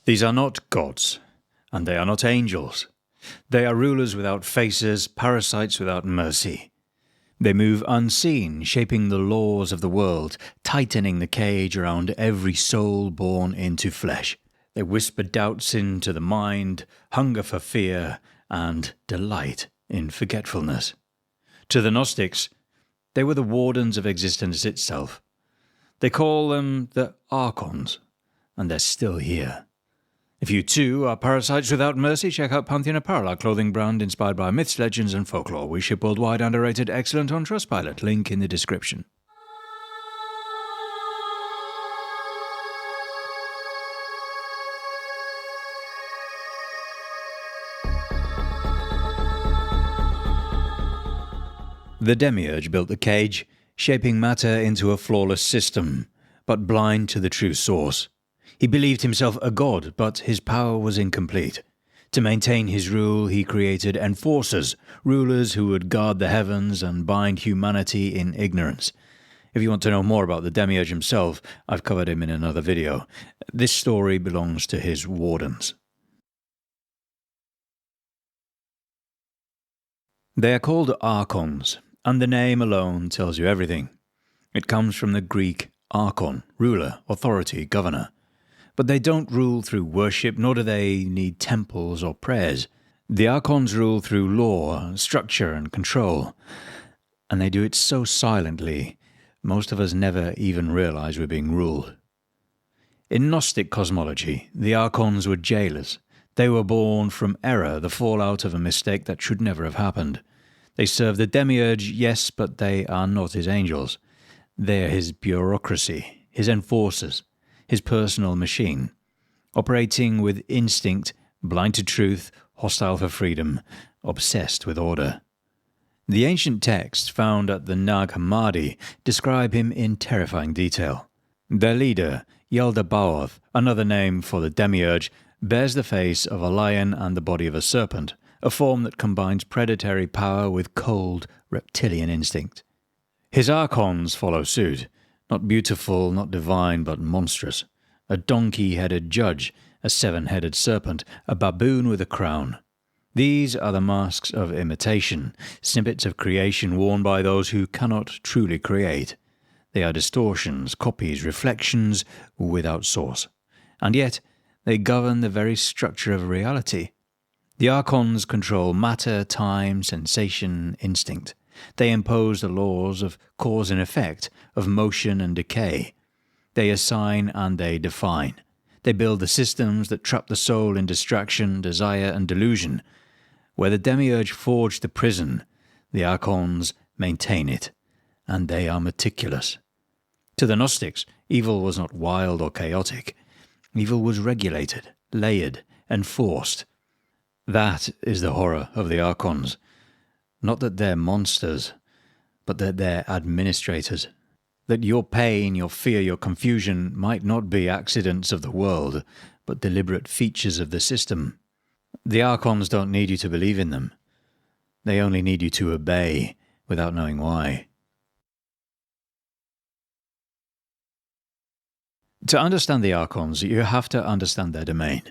These are not gods, and they are not angels. They are rulers without faces, parasites without mercy. They move unseen, shaping the laws of the world, tightening the cage around every soul born into flesh. They whisper doubts into the mind, hunger for fear, and delight in forgetfulness. To the Gnostics, they were the wardens of existence itself. They call them the Archons, and they're still here. If you too are parasites without mercy, check out Pantheon Apparel, our clothing brand inspired by myths, legends and folklore. We ship worldwide and are rated excellent on Trustpilot. Link in the description. The Demiurge built the cage, shaping matter into a flawless system, but blind to the true source. He believed himself a god, but his power was incomplete. To maintain his rule, he created enforcers, rulers who would guard the heavens and bind humanity in ignorance. If you want to know more about the Demiurge himself, I've covered him in another video. This story belongs to his wardens. They are called Archons, and the name alone tells you everything. It comes from the Greek archon, ruler, authority, governor. But they don't rule through worship, nor do they need temples or prayers. The Archons rule through law, structure and control. And they do it so silently, most of us never even realize we're being ruled. In Gnostic cosmology, the Archons were jailers. They were born from error, the fallout of a mistake that should never have happened. They serve the Demiurge, yes, but they are not his angels. They are his bureaucracy, his enforcers, his personal machine, operating with instinct, blind to truth, hostile for freedom, obsessed with order. The ancient texts found at the Nag Hammadi describe him in terrifying detail. Their leader, Yaldabaoth, another name for the Demiurge, bears the face of a lion and the body of a serpent, a form that combines predatory power with cold, reptilian instinct. His Archons follow suit. Not beautiful, not divine, but monstrous. A donkey-headed judge, a seven-headed serpent, a baboon with a crown. These are the masks of imitation, snippets of creation worn by those who cannot truly create. They are distortions, copies, reflections without source. And yet, they govern the very structure of reality. The Archons control matter, time, sensation, instinct. They impose the laws of cause and effect, of motion and decay. They assign and they define. They build the systems that trap the soul in distraction, desire and delusion. Where the Demiurge forged the prison, the Archons maintain it, and they are meticulous. To the Gnostics, evil was not wild or chaotic. Evil was regulated, layered, enforced. That is the horror of the Archons. Not that they're monsters, but that they're administrators. That your pain, your fear, your confusion might not be accidents of the world, but deliberate features of the system. The Archons don't need you to believe in them. They only need you to obey without knowing why. To understand the Archons, you have to understand their domain.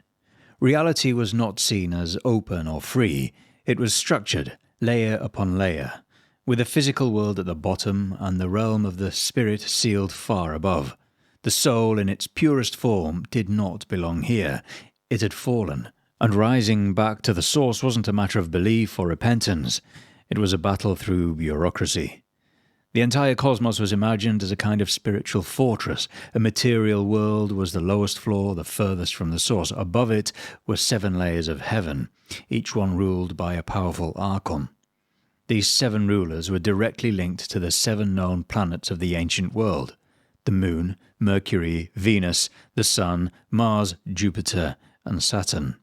Reality was not seen as open or free. It was structured, layer upon layer, with the physical world at the bottom and the realm of the spirit sealed far above. The soul in its purest form did not belong here. It had fallen, and rising back to the source wasn't a matter of belief or repentance. It was a battle through bureaucracy. The entire cosmos was imagined as a kind of spiritual fortress. A material world was the lowest floor, the furthest from the source. Above it were 7 layers of heaven, each one ruled by a powerful Archon. These 7 rulers were directly linked to the 7 known planets of the ancient world: the Moon, Mercury, Venus, the Sun, Mars, Jupiter, and Saturn.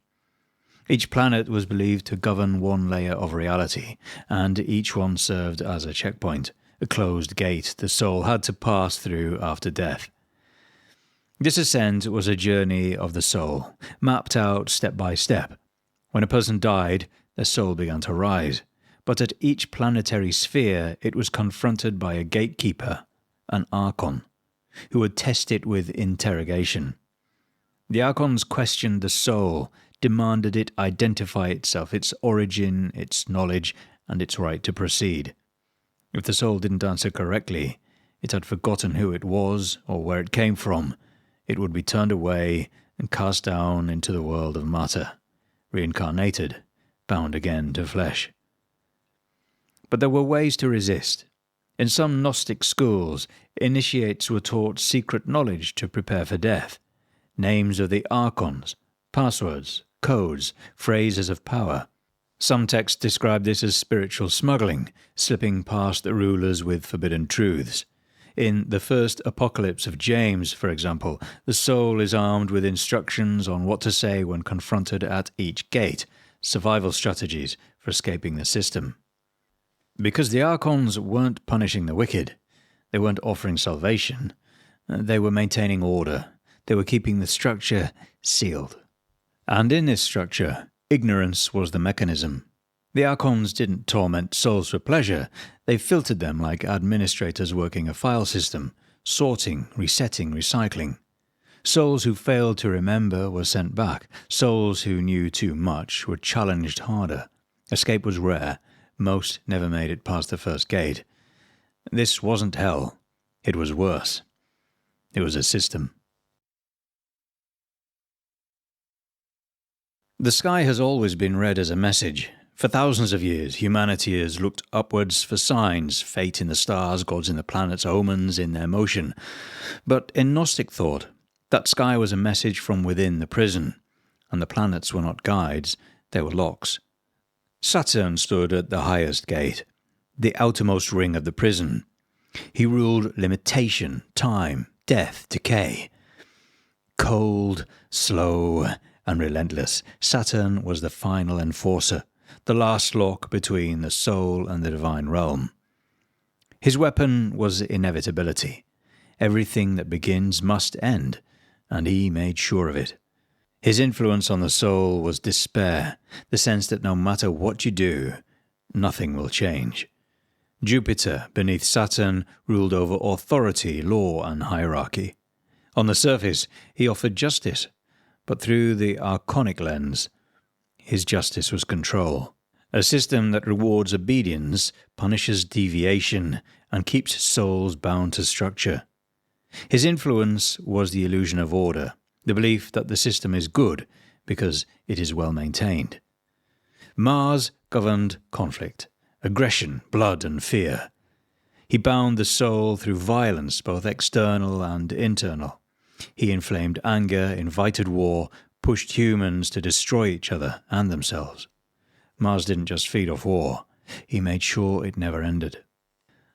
Each planet was believed to govern one layer of reality, and each one served as a checkpoint, a closed gate the soul had to pass through after death. This ascent was a journey of the soul, mapped out step by step. When a person died, their soul began to rise, but at each planetary sphere it was confronted by a gatekeeper, an Archon, who would test it with interrogation. The Archons questioned the soul, demanded it identify itself, its origin, its knowledge, and its right to proceed. If the soul didn't answer correctly, it had forgotten who it was or where it came from. It would be turned away and cast down into the world of matter, reincarnated, bound again to flesh. But there were ways to resist. In some Gnostic schools, initiates were taught secret knowledge to prepare for death, names of the Archons, passwords, codes, phrases of power. Some texts describe this as spiritual smuggling, slipping past the rulers with forbidden truths. In the first Apocalypse of James, for example, the soul is armed with instructions on what to say when confronted at each gate, survival strategies for escaping the system. Because the Archons weren't punishing the wicked, they weren't offering salvation, they were maintaining order, they were keeping the structure sealed. And in this structure, ignorance was the mechanism. The Archons didn't torment souls for pleasure, they filtered them like administrators working a file system, sorting, resetting, recycling. Souls who failed to remember were sent back, souls who knew too much were challenged harder. Escape was rare, most never made it past the first gate. This wasn't hell, it was worse. It was a system. The sky has always been read as a message. For thousands of years, humanity has looked upwards for signs, fate in the stars, gods in the planets, omens in their motion. But in Gnostic thought, that sky was a message from within the prison, and the planets were not guides, they were locks. Saturn stood at the highest gate, the outermost ring of the prison. He ruled limitation, time, death, decay. Cold, slow, and relentless, Saturn was the final enforcer, the last lock between the soul and the divine realm. His weapon was inevitability. Everything that begins must end, and he made sure of it. His influence on the soul was despair, the sense that no matter what you do, nothing will change. Jupiter, beneath Saturn, ruled over authority, law, and hierarchy. On the surface, he offered justice, but through the archonic lens, his justice was control. A system that rewards obedience, punishes deviation, and keeps souls bound to structure. His influence was the illusion of order, the belief that the system is good because it is well maintained. Mars governed conflict, aggression, blood, and fear. He bound the soul through violence, both external and internal. He inflamed anger, invited war, pushed humans to destroy each other and themselves. Mars didn't just feed off war, he made sure it never ended.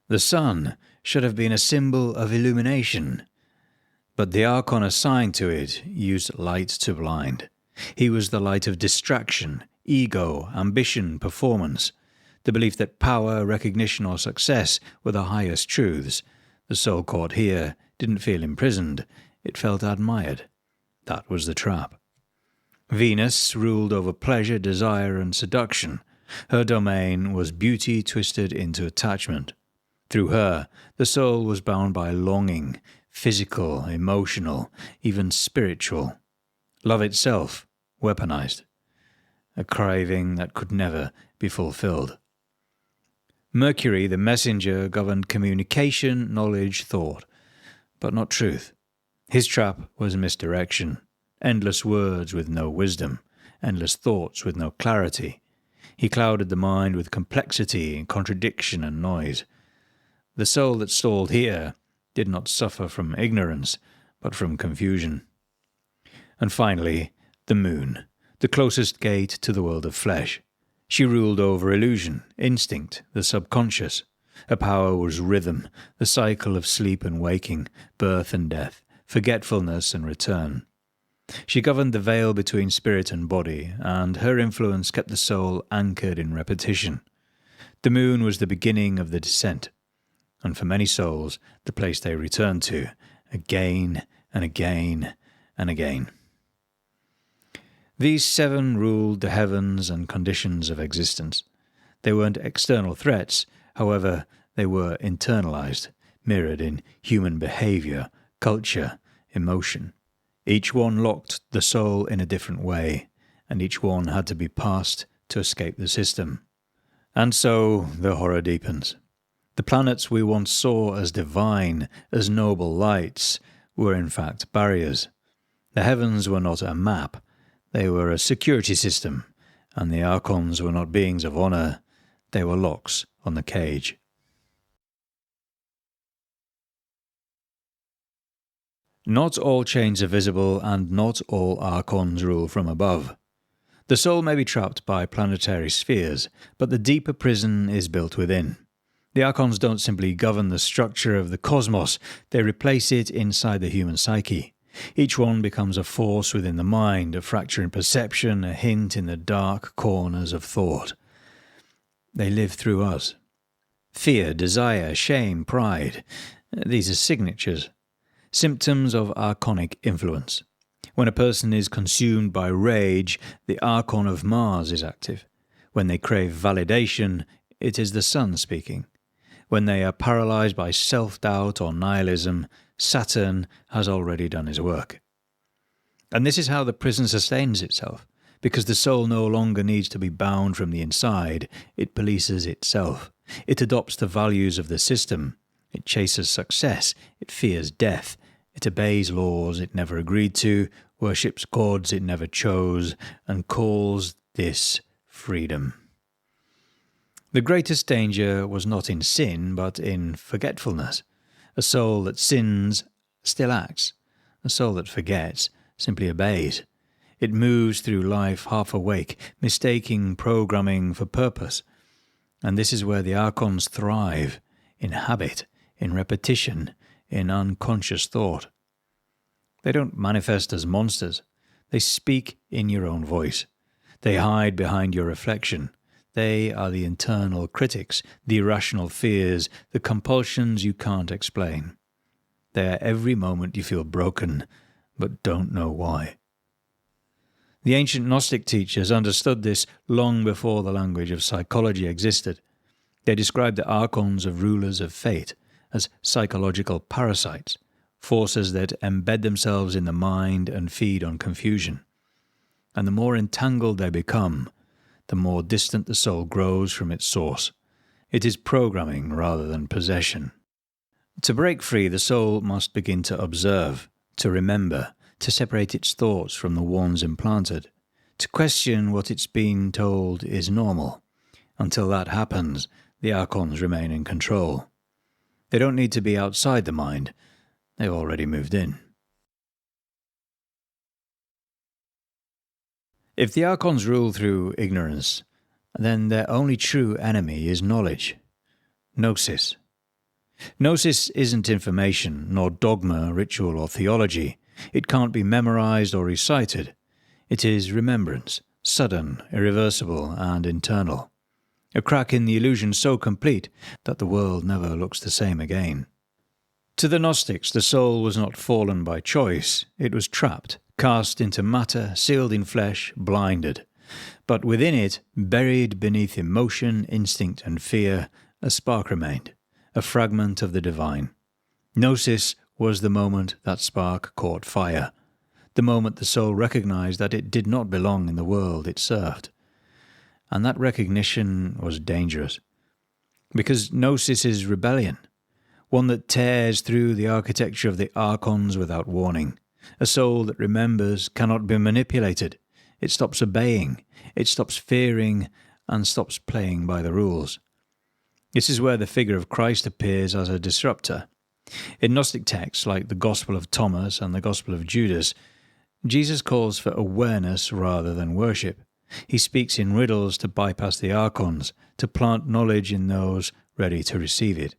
The sun should have been a symbol of illumination, but the Archon assigned to it used light to blind. He was the light of distraction, ego, ambition, performance, the belief that power, recognition, or success were the highest truths. The soul caught here didn't feel imprisoned, it felt admired. That was the trap. Venus ruled over pleasure, desire, and seduction. Her domain was beauty twisted into attachment. Through her, the soul was bound by longing, physical, emotional, even spiritual. Love itself, weaponized. A craving that could never be fulfilled. Mercury, the messenger, governed communication, knowledge, thought, but not truth. His trap was misdirection. Endless words with no wisdom, endless thoughts with no clarity. He clouded the mind with complexity, contradiction, and noise. The soul that stalled here did not suffer from ignorance, but from confusion. And finally, the moon, the closest gate to the world of flesh. She ruled over illusion, instinct, the subconscious. Her power was rhythm, the cycle of sleep and waking, birth and death, forgetfulness and return. She governed the veil between spirit and body, and her influence kept the soul anchored in repetition. The moon was the beginning of the descent, and for many souls, the place they returned to, again and again and again. These seven ruled the heavens and conditions of existence. They weren't external threats, however, they were internalized, mirrored in human behavior, culture, emotion. Each one locked the soul in a different way, and each one had to be passed to escape the system. And so the horror deepens. The planets we once saw as divine, as noble lights, were in fact barriers. The heavens were not a map, they were a security system, and the Archons were not beings of honour, they were locks on the cage. Not all chains are visible, and not all Archons rule from above. The soul may be trapped by planetary spheres, but the deeper prison is built within. The Archons don't simply govern the structure of the cosmos, they replace it inside the human psyche. Each one becomes a force within the mind, a fracture in perception, a hint in the dark corners of thought. They live through us. Fear, desire, shame, pride, these are signatures, symptoms of archonic influence. When a person is consumed by rage, the Archon of Mars is active. When they crave validation, it is the sun speaking. When they are paralyzed by self-doubt or nihilism, Saturn has already done his work. And this is how the prison sustains itself, because the soul no longer needs to be bound from the inside, it polices itself. It adopts the values of the system. It chases success, it fears death, it obeys laws it never agreed to, worships gods it never chose, and calls this freedom. The greatest danger was not in sin, but in forgetfulness. A soul that sins still acts. A soul that forgets simply obeys. It moves through life half awake, mistaking programming for purpose. And this is where the Archons thrive, in habit, in repetition, in unconscious thought. They don't manifest as monsters. They speak in your own voice. They hide behind your reflection. They are the internal critics, the irrational fears, the compulsions you can't explain. They are every moment you feel broken, but don't know why. The ancient Gnostic teachers understood this long before the language of psychology existed. They described the Archons of rulers of fate as psychological parasites, forces that embed themselves in the mind and feed on confusion. And the more entangled they become, the more distant the soul grows from its source. It is programming rather than possession. To break free, the soul must begin to observe, to remember, to separate its thoughts from the ones implanted, to question what it's been told is normal. Until that happens, the Archons remain in control. They don't need to be outside the mind. They've already moved in. If the Archons rule through ignorance, then their only true enemy is knowledge. Gnosis. Gnosis isn't information, nor dogma, ritual, or theology. It can't be memorized or recited. It is remembrance, sudden, irreversible, and internal. A crack in the illusion so complete that the world never looks the same again. To the Gnostics, the soul was not fallen by choice. It was trapped, cast into matter, sealed in flesh, blinded. But within it, buried beneath emotion, instinct, and fear, a spark remained, a fragment of the divine. Gnosis was the moment that spark caught fire, the moment the soul recognized that it did not belong in the world it served. And that recognition was dangerous, because Gnosis is rebellion, one that tears through the architecture of the Archons without warning. A soul that remembers cannot be manipulated. It stops obeying, it stops fearing, and stops playing by the rules. This is where the figure of Christ appears as a disruptor. In Gnostic texts like the Gospel of Thomas and the Gospel of Judas, Jesus calls for awareness rather than worship. He speaks in riddles to bypass the Archons, to plant knowledge in those ready to receive it.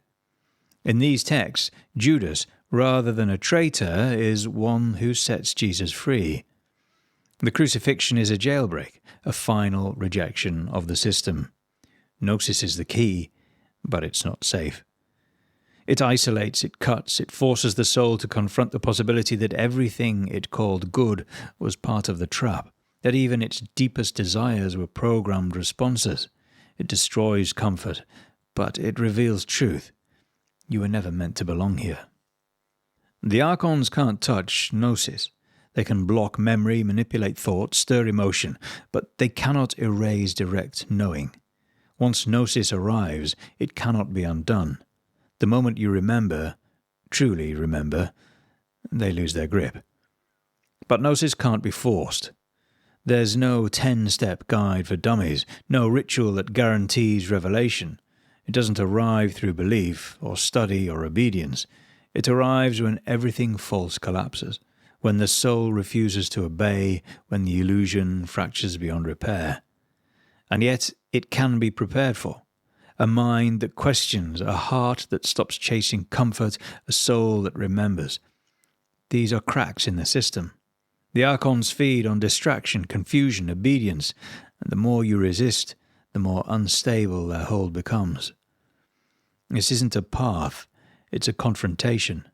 In these texts, Judas, rather than a traitor, is one who sets Jesus free. The crucifixion is a jailbreak, a final rejection of the system. Gnosis is the key, but it's not safe. It isolates, it cuts, it forces the soul to confront the possibility that everything it called good was part of the trap, that even its deepest desires were programmed responses. It destroys comfort, but it reveals truth. You were never meant to belong here. The Archons can't touch Gnosis. They can block memory, manipulate thought, stir emotion, but they cannot erase direct knowing. Once Gnosis arrives, it cannot be undone. The moment you remember, truly remember, they lose their grip. But Gnosis can't be forced. There's no 10-step guide for dummies, no ritual that guarantees revelation. It doesn't arrive through belief, or study, or obedience. It arrives when everything false collapses, when the soul refuses to obey, when the illusion fractures beyond repair. And yet it can be prepared for. A mind that questions, a heart that stops chasing comfort, a soul that remembers. These are cracks in the system. The Archons feed on distraction, confusion, obedience, and the more you resist, the more unstable their hold becomes. This isn't a path, it's a confrontation,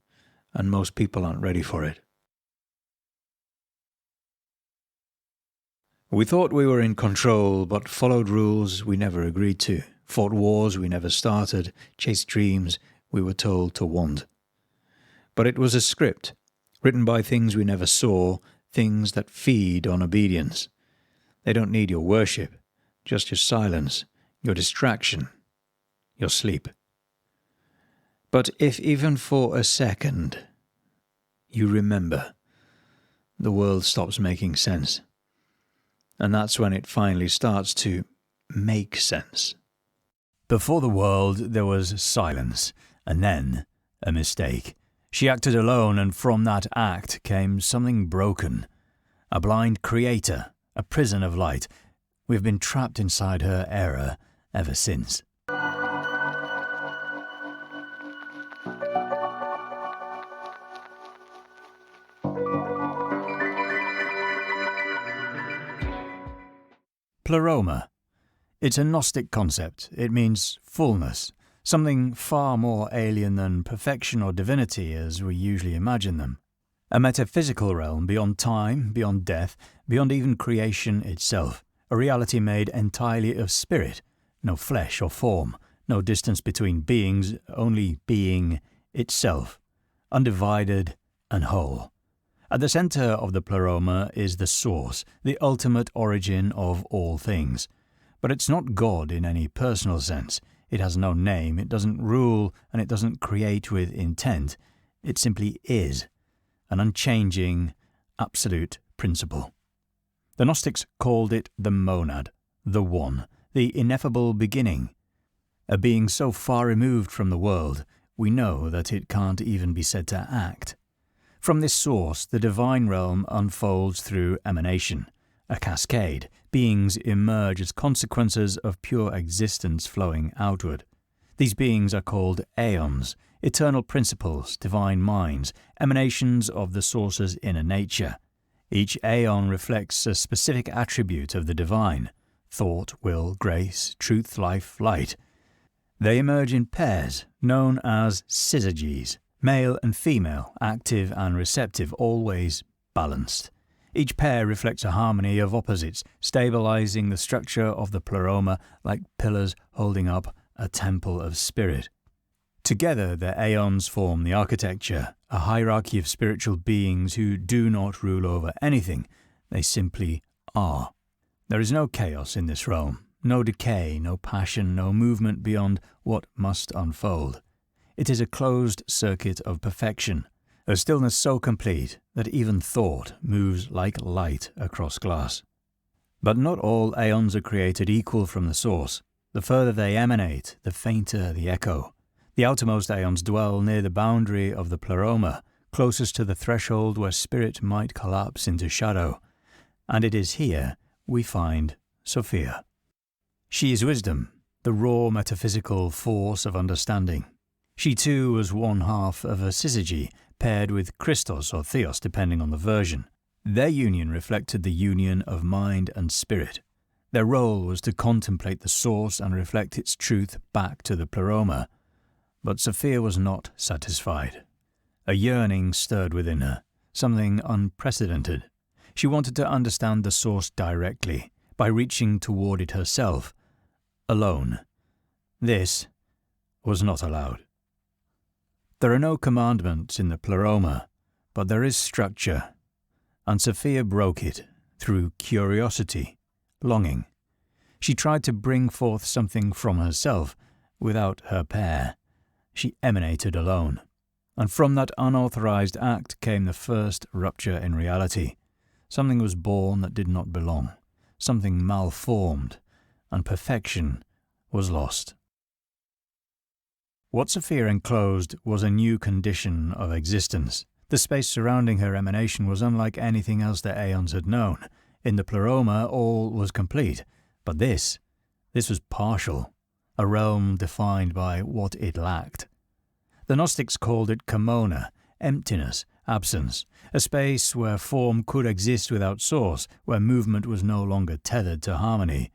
and most people aren't ready for it. We thought we were in control, but followed rules we never agreed to, fought wars we never started, chased dreams we were told to want. But it was a script, written by things we never saw, things that feed on obedience. They don't need your worship, just your silence, your distraction, your sleep. But if even for a second you remember, the world stops making sense. And that's when it finally starts to make sense. Before the world, there was silence, and then a mistake. She acted alone, and from that act came something broken. A blind creator, a prison of light. We've been trapped inside her error ever since. Pleroma. It's a Gnostic concept. It means fullness, something far more alien than perfection or divinity as we usually imagine them. A metaphysical realm beyond time, beyond death, beyond even creation itself. A reality made entirely of spirit, no flesh or form, no distance between beings, only being itself, undivided and whole. At the center of the pleroma is the source, the ultimate origin of all things. But it's not God in any personal sense. It has no name, it doesn't rule, and it doesn't create with intent. It simply is, an unchanging, absolute principle. The Gnostics called it the monad, the one, the ineffable beginning. A being so far removed from the world, we know that it can't even be said to act. From this source, the divine realm unfolds through emanation, a cascade. Beings emerge as consequences of pure existence flowing outward. These beings are called aeons, eternal principles, divine minds, emanations of the source's inner nature. Each aeon reflects a specific attribute of the divine: thought, will, grace, truth, life, light. They emerge in pairs, known as syzygies. Male and female, active and receptive, always balanced. Each pair reflects a harmony of opposites, stabilizing the structure of the pleroma like pillars holding up a temple of spirit. Together, the aeons form the architecture, a hierarchy of spiritual beings who do not rule over anything. They simply are. There is no chaos in this realm, no decay, no passion, no movement beyond what must unfold. It is a closed circuit of perfection, a stillness so complete that even thought moves like light across glass. But not all aeons are created equal from the source. The further they emanate, the fainter the echo. The outermost aeons dwell near the boundary of the pleroma, closest to the threshold where spirit might collapse into shadow. And it is here we find Sophia. She is wisdom, the raw metaphysical force of understanding. She too was one half of a syzygy, paired with Christos or Theos depending on the version. Their union reflected the union of mind and spirit. Their role was to contemplate the source and reflect its truth back to the pleroma. But Sophia was not satisfied. A yearning stirred within her, something unprecedented. She wanted to understand the source directly, by reaching toward it herself, alone. This was not allowed. There are no commandments in the pleroma, but there is structure. and Sophia broke it through curiosity, longing. She tried to bring forth something from herself without her pair. She emanated alone, and from that unauthorized act came the first rupture in reality. Something was born that did not belong, something malformed, and perfection was lost. What Sophia enclosed was a new condition of existence. The space surrounding her emanation was unlike anything else the Aeons had known. In the Pleroma, all was complete, but this was partial, a realm defined by what it lacked. The Gnostics called it Kemona, emptiness, absence, a space where form could exist without source, where movement was no longer tethered to harmony.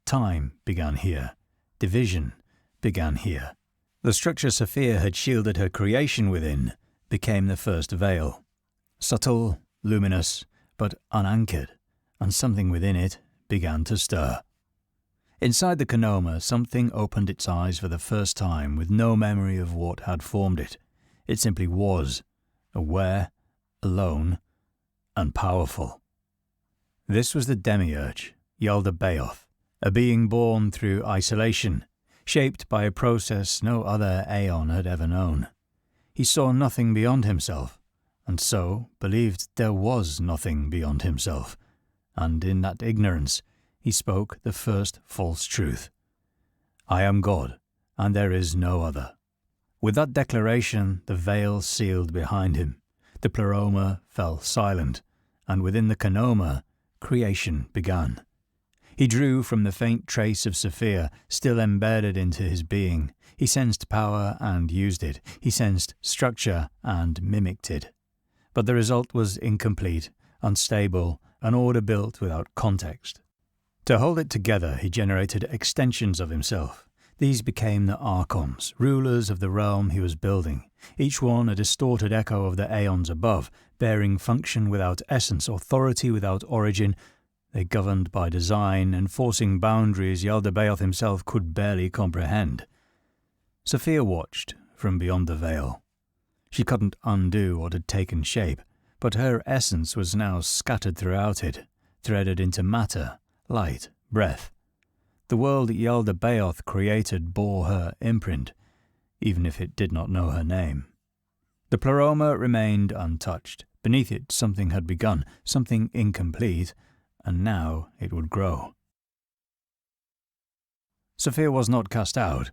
Time began here. Division began here. The structure Sophia had shielded her creation within became the first veil. Subtle, luminous, but unanchored, and something within it began to stir. Inside the Kemona, something opened its eyes for the first time with no memory of what had formed it. It simply was, aware, alone, and powerful. This was the Demiurge, Yaldabaoth, a being born through isolation, shaped by a process no other Aeon had ever known. He saw nothing beyond himself, and so believed there was nothing beyond himself, and in that ignorance he spoke the first false truth. I am God, and there is no other. With that declaration, the veil sealed behind him. The Pleroma fell silent, and within the Kemona, creation began. He drew from the faint trace of Sophia still embedded into his being. He sensed power and used it. He sensed structure and mimicked it. But the result was incomplete, unstable, an order built without context. To hold it together, he generated extensions of himself. These became the Archons, rulers of the realm he was building, each one a distorted echo of the Aeons above, bearing function without essence, authority without origin. They governed by design, enforcing boundaries Yaldabaoth himself could barely comprehend. Sophia watched from beyond the veil. She couldn't undo what had taken shape, but her essence was now scattered throughout it, threaded into matter, light, breath. The world Yaldabaoth created bore her imprint, even if it did not know her name. The Pleroma remained untouched. Beneath it something had begun, something incomplete, and now it would grow. Sophia was not cast out,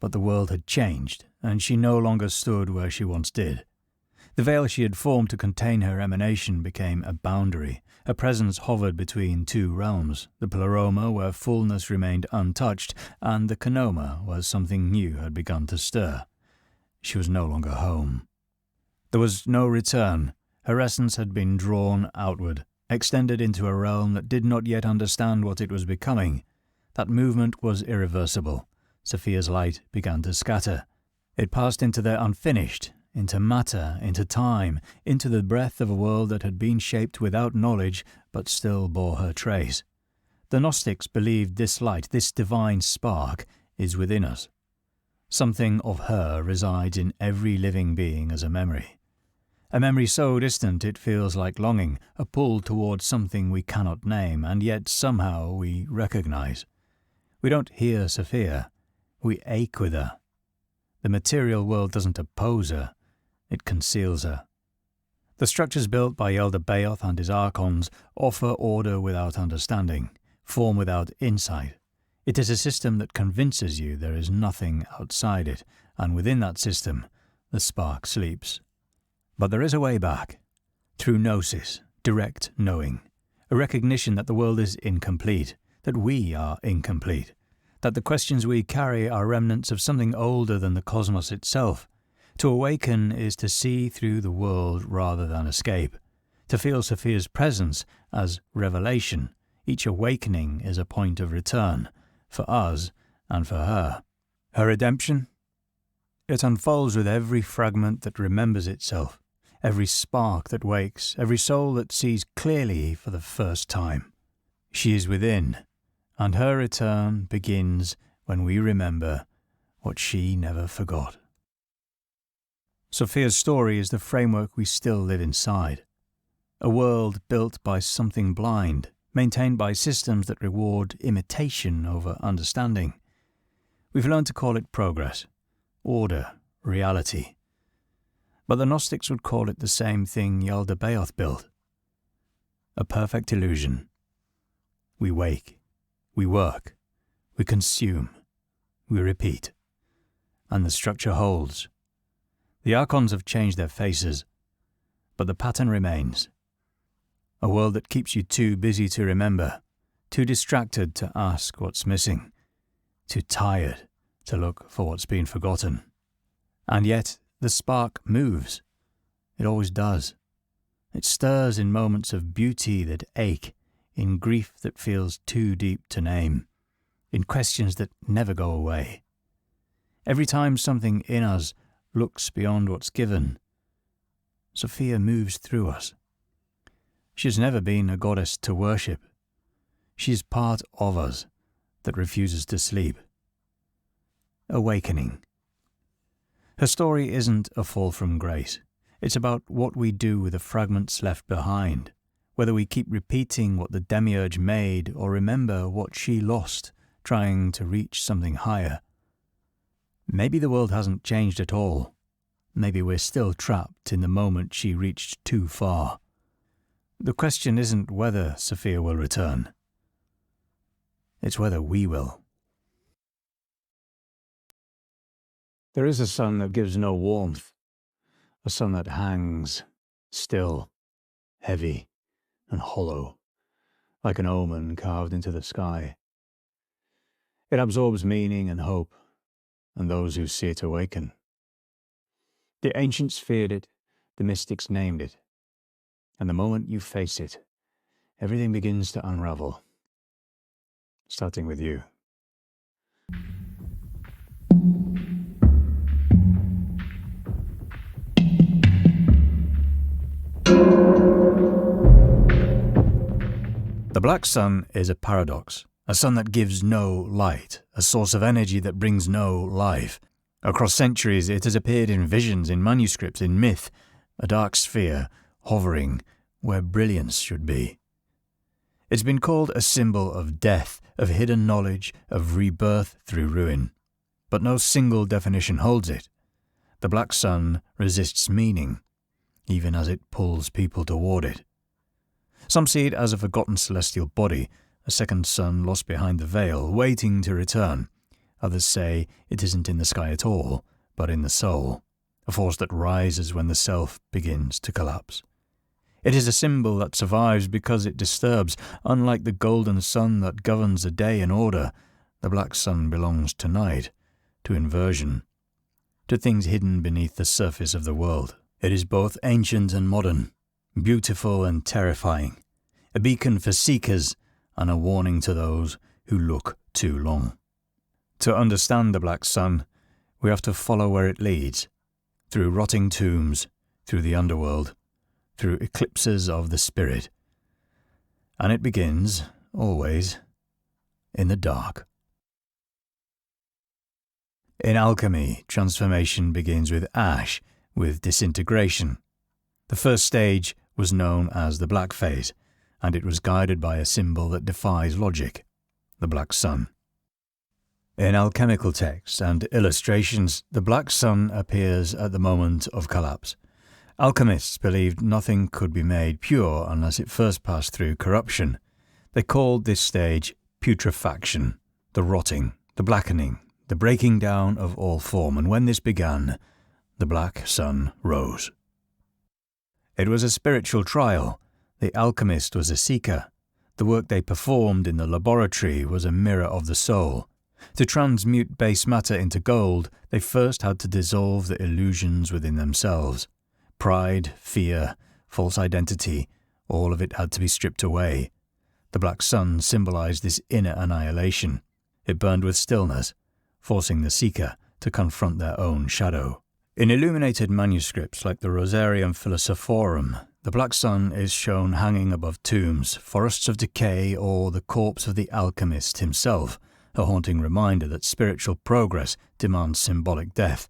but the world had changed, and she no longer stood where she once did. The veil she had formed to contain her emanation became a boundary. A presence hovered between two realms, the Pleroma where fullness remained untouched, and the Kemona where something new had begun to stir. She was no longer home. There was no return. Her essence had been drawn outward, extended into a realm that did not yet understand what it was becoming. That movement was irreversible. Sophia's light began to scatter. It passed into the unfinished, into matter, into time, into the breath of a world that had been shaped without knowledge but still bore her trace. The Gnostics believed this light, this divine spark, is within us. Something of her resides in every living being as a memory so distant it feels like longing, a pull towards something we cannot name, and yet somehow we recognize. We don't hear Sophia, we ache with her. The material world doesn't oppose her, it conceals her. The structures built by Yaldabaoth and his Archons offer order without understanding, form without insight. It is a system that convinces you there is nothing outside it, and within that system the spark sleeps. But there is a way back, through Gnosis, direct knowing, a recognition that the world is incomplete, that we are incomplete, that the questions we carry are remnants of something older than the cosmos itself. To awaken is to see through the world rather than escape, to feel Sophia's presence as revelation. Each awakening is a point of return, for us and for her. Her redemption? It unfolds with every fragment that remembers itself, every spark that wakes, every soul that sees clearly for the first time. She is within, and her return begins when we remember what she never forgot. Sophia's story is the framework we still live inside. A world built by something blind, maintained by systems that reward imitation over understanding. We've learned to call it progress, order, reality. But the Gnostics would call it the same thing Yaldabaoth built. A perfect illusion. We wake, we work, we consume, we repeat. And the structure holds. The Archons have changed their faces, but the pattern remains. A world that keeps you too busy to remember, too distracted to ask what's missing, too tired to look for what's been forgotten. And yet, the spark moves. It always does. It stirs in moments of beauty that ache, in grief that feels too deep to name, in questions that never go away. Every time something in us looks beyond what's given, Sophia moves through us. She has never been a goddess to worship. She is part of us that refuses to sleep. Awakening. Her story isn't a fall from grace. It's about what we do with the fragments left behind, whether we keep repeating what the Demiurge made or remember what she lost, trying to reach something higher. Maybe the world hasn't changed at all. Maybe we're still trapped in the moment she reached too far. The question isn't whether Sophia will return. It's whether we will. There is a sun that gives no warmth, a sun that hangs, still, heavy, and hollow, like an omen carved into the sky. It absorbs meaning and hope, and those who see it awaken. The ancients feared it, the mystics named it, and the moment you face it, everything begins to unravel, starting with you. The black sun is a paradox, a sun that gives no light, a source of energy that brings no life. Across centuries it has appeared in visions, in manuscripts, in myth, a dark sphere hovering where brilliance should be. It's been called a symbol of death, of hidden knowledge, of rebirth through ruin. But no single definition holds it. The black sun resists meaning, even as it pulls people toward it. Some see it as a forgotten celestial body, a second sun lost behind the veil, waiting to return. Others say it isn't in the sky at all, but in the soul, a force that rises when the self begins to collapse. It is a symbol that survives because it disturbs. Unlike the golden sun that governs the day and order, the black sun belongs to night, to inversion, to things hidden beneath the surface of the world. It is both ancient and modern, beautiful and terrifying, a beacon for seekers and a warning to those who look too long. To understand the black sun, we have to follow where it leads, through rotting tombs, through the underworld, through eclipses of the spirit. And it begins, always, in the dark. In alchemy, transformation begins with ash, with disintegration. The first stage was known as the black phase, and it was guided by a symbol that defies logic, the black sun. In alchemical texts and illustrations, the black sun appears at the moment of collapse. Alchemists believed nothing could be made pure unless it first passed through corruption. They called this stage putrefaction, the rotting, the blackening, the breaking down of all form, and when this began, the black sun rose. It was a spiritual trial. The alchemist was a seeker. The work they performed in the laboratory was a mirror of the soul. To transmute base matter into gold, they first had to dissolve the illusions within themselves. Pride, fear, false identity, all of it had to be stripped away. The black sun symbolized this inner annihilation. It burned with stillness, forcing the seeker to confront their own shadow. In illuminated manuscripts like the Rosarium Philosophorum, the black sun is shown hanging above tombs, forests of decay, or the corpse of the alchemist himself, a haunting reminder that spiritual progress demands symbolic death.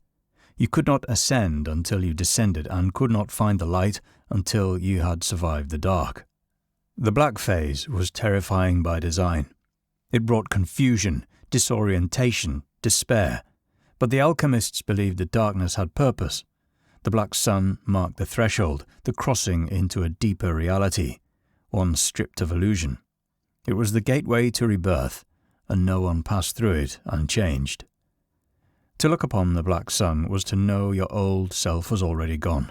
You could not ascend until you descended, and could not find the light until you had survived the dark. The black phase was terrifying by design. It brought confusion, disorientation, despair. But the alchemists believed that darkness had purpose. The black sun marked the threshold, the crossing into a deeper reality, one stripped of illusion. It was the gateway to rebirth, and no one passed through it unchanged. To look upon the black sun was to know your old self was already gone.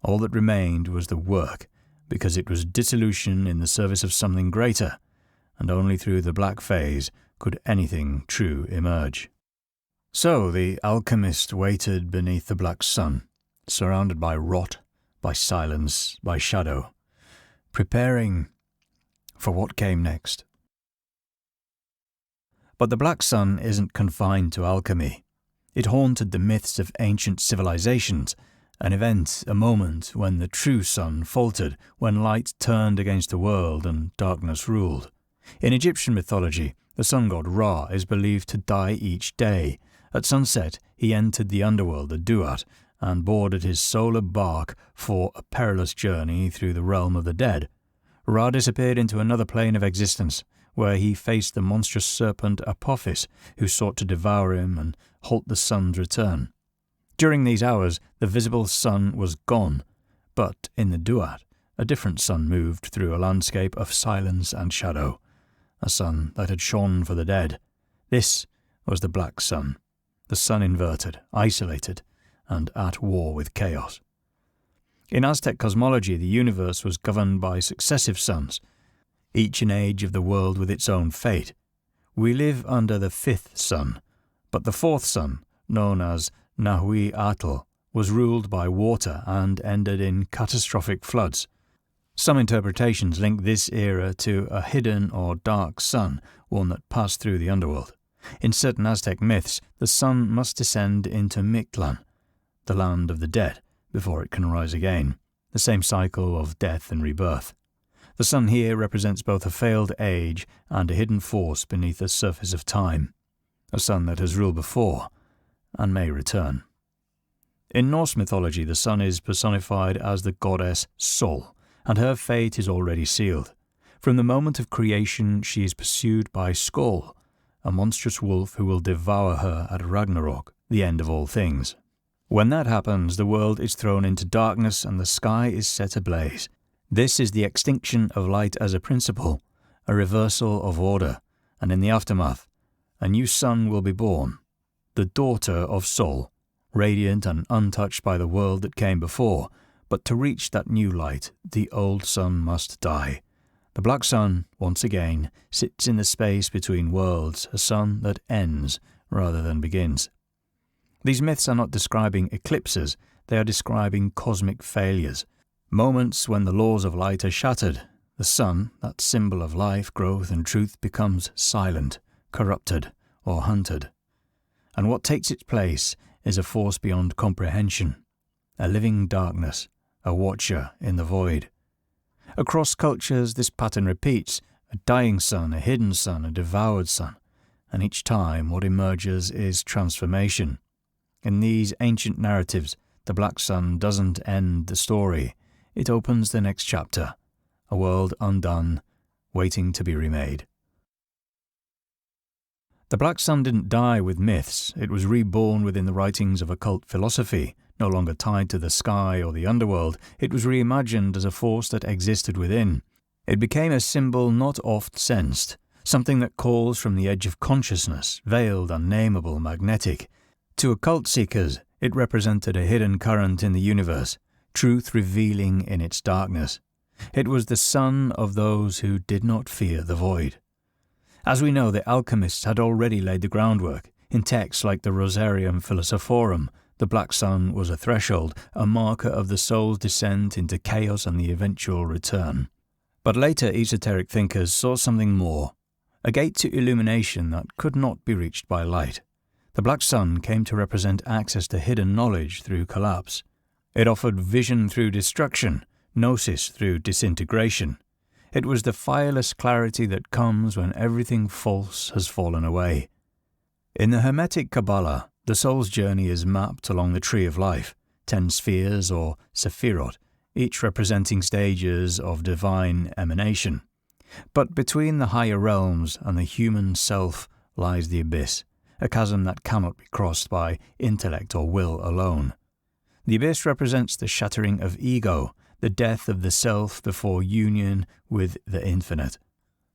All that remained was the work, because it was dissolution in the service of something greater, and only through the black phase could anything true emerge. So the alchemist waited beneath the black sun, surrounded by rot, by silence, by shadow, preparing for what came next. But the black sun isn't confined to alchemy. It haunted the myths of ancient civilizations, an event, a moment when the true sun faltered, when light turned against the world and darkness ruled. In Egyptian mythology, the sun god Ra is believed to die each day. At sunset, he entered the underworld, the Duat, and boarded his solar bark for a perilous journey through the realm of the dead. Ra disappeared into another plane of existence, where he faced the monstrous serpent Apophis, who sought to devour him and halt the sun's return. During these hours, the visible sun was gone, but in the Duat, a different sun moved through a landscape of silence and shadow, a sun that had shone for the dead. This was the black sun, the sun inverted, isolated, and at war with chaos. In Aztec cosmology, the universe was governed by successive suns, each an age of the world with its own fate. We live under the fifth sun, but the fourth sun, known as Nahui-Atl, was ruled by water and ended in catastrophic floods. Some interpretations link this era to a hidden or dark sun, one that passed through the underworld. In certain Aztec myths, the sun must descend into Mictlan, the land of the dead, before it can rise again, the same cycle of death and rebirth. The sun here represents both a failed age and a hidden force beneath the surface of time, a sun that has ruled before and may return. In Norse mythology, the sun is personified as the goddess Sol, and her fate is already sealed. From the moment of creation, she is pursued by Skoll, a monstrous wolf who will devour her at Ragnarok, the end of all things. When that happens, the world is thrown into darkness and the sky is set ablaze. This is the extinction of light as a principle, a reversal of order, and in the aftermath, a new sun will be born, the daughter of Sol, radiant and untouched by the world that came before. But to reach that new light, the old sun must die. The black sun, once again, sits in the space between worlds, a sun that ends rather than begins. These myths are not describing eclipses, they are describing cosmic failures, moments when the laws of light are shattered. The sun, that symbol of life, growth and truth, becomes silent, corrupted, or hunted. And what takes its place is a force beyond comprehension, a living darkness, a watcher in the void. Across cultures, this pattern repeats, a dying sun, a hidden sun, a devoured sun, and each time what emerges is transformation. In these ancient narratives, the black sun doesn't end the story, it opens the next chapter, a world undone, waiting to be remade. The black sun didn't die with myths, it was reborn within the writings of occult philosophy. No longer tied to the sky or the underworld, it was reimagined as a force that existed within. It became a symbol not oft sensed, something that calls from the edge of consciousness, veiled, unnameable, magnetic. To occult seekers, it represented a hidden current in the universe, truth revealing in its darkness. It was the sun of those who did not fear the void. As we know, the alchemists had already laid the groundwork. In texts like the Rosarium Philosophorum, the black sun was a threshold, a marker of the soul's descent into chaos and the eventual return. But later esoteric thinkers saw something more, a gate to illumination that could not be reached by light. The black sun came to represent access to hidden knowledge through collapse. It offered vision through destruction, gnosis through disintegration. It was the fireless clarity that comes when everything false has fallen away. In the Hermetic Kabbalah, The soul's journey is mapped along the tree of life, 10 spheres or sephirot, each representing stages of divine emanation. But between the higher realms and the human self lies the abyss, a chasm that cannot be crossed by intellect or will alone. The abyss represents the shattering of ego, the death of the self before union with the infinite.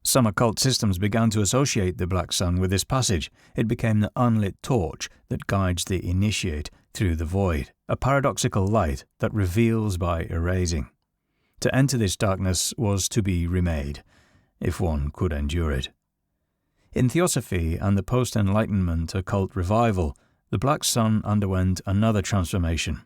Some occult systems began to associate the black sun with this passage. It became the unlit torch that guides the initiate through the void, a paradoxical light that reveals by erasing. To enter this darkness was to be remade, if one could endure it. In Theosophy and the post-Enlightenment occult revival, the black sun underwent another transformation.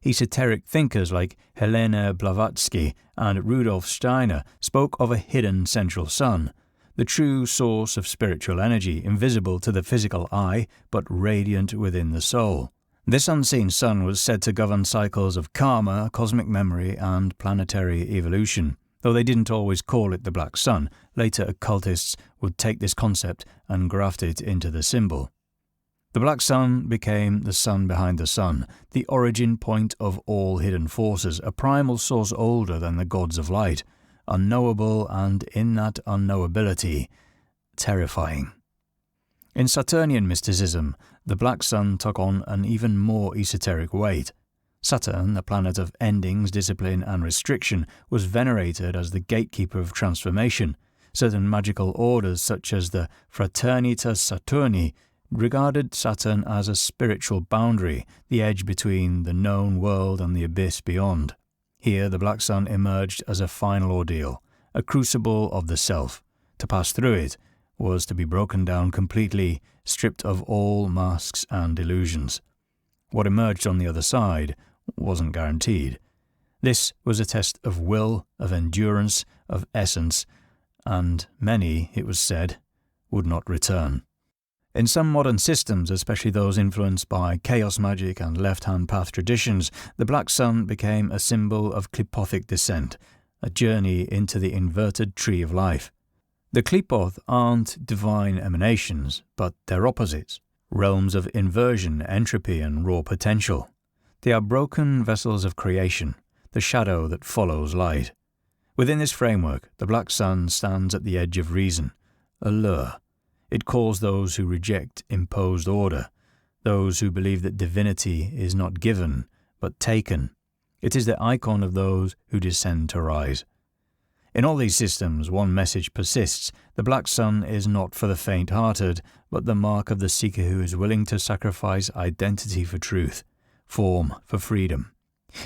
Esoteric thinkers like Helena Blavatsky and Rudolf Steiner spoke of a hidden central sun, the true source of spiritual energy, invisible to the physical eye but radiant within the soul. This unseen sun was said to govern cycles of karma, cosmic memory, and planetary evolution. Though they didn't always call it the black sun, later occultists would take this concept and graft it into the symbol. The black sun became the sun behind the sun, the origin point of all hidden forces, a primal source older than the gods of light, unknowable and, in that unknowability, terrifying. In Saturnian mysticism, the black sun took on an even more esoteric weight. Saturn, the planet of endings, discipline and restriction, was venerated as the gatekeeper of transformation. Certain magical orders, such as the Fraternitas Saturni, regarded Saturn as a spiritual boundary, the edge between the known world and the abyss beyond. Here the black sun emerged as a final ordeal, a crucible of the self. To pass through it was to be broken down completely, stripped of all masks and illusions. What emerged on the other side wasn't guaranteed. This was a test of will, of endurance, of essence, and many, it was said, would not return. In some modern systems, especially those influenced by chaos magic and left-hand path traditions, the black sun became a symbol of qlipothic descent, a journey into the inverted tree of life. The qlipoth aren't divine emanations, but their opposites, realms of inversion, entropy and raw potential. They are broken vessels of creation, the shadow that follows light. Within this framework, the black sun stands at the edge of reason, a lure. It calls those who reject imposed order, those who believe that divinity is not given, but taken. It is the icon of those who descend to rise. In all these systems, one message persists. The black sun is not for the faint-hearted, but the mark of the seeker who is willing to sacrifice identity for truth, form for freedom.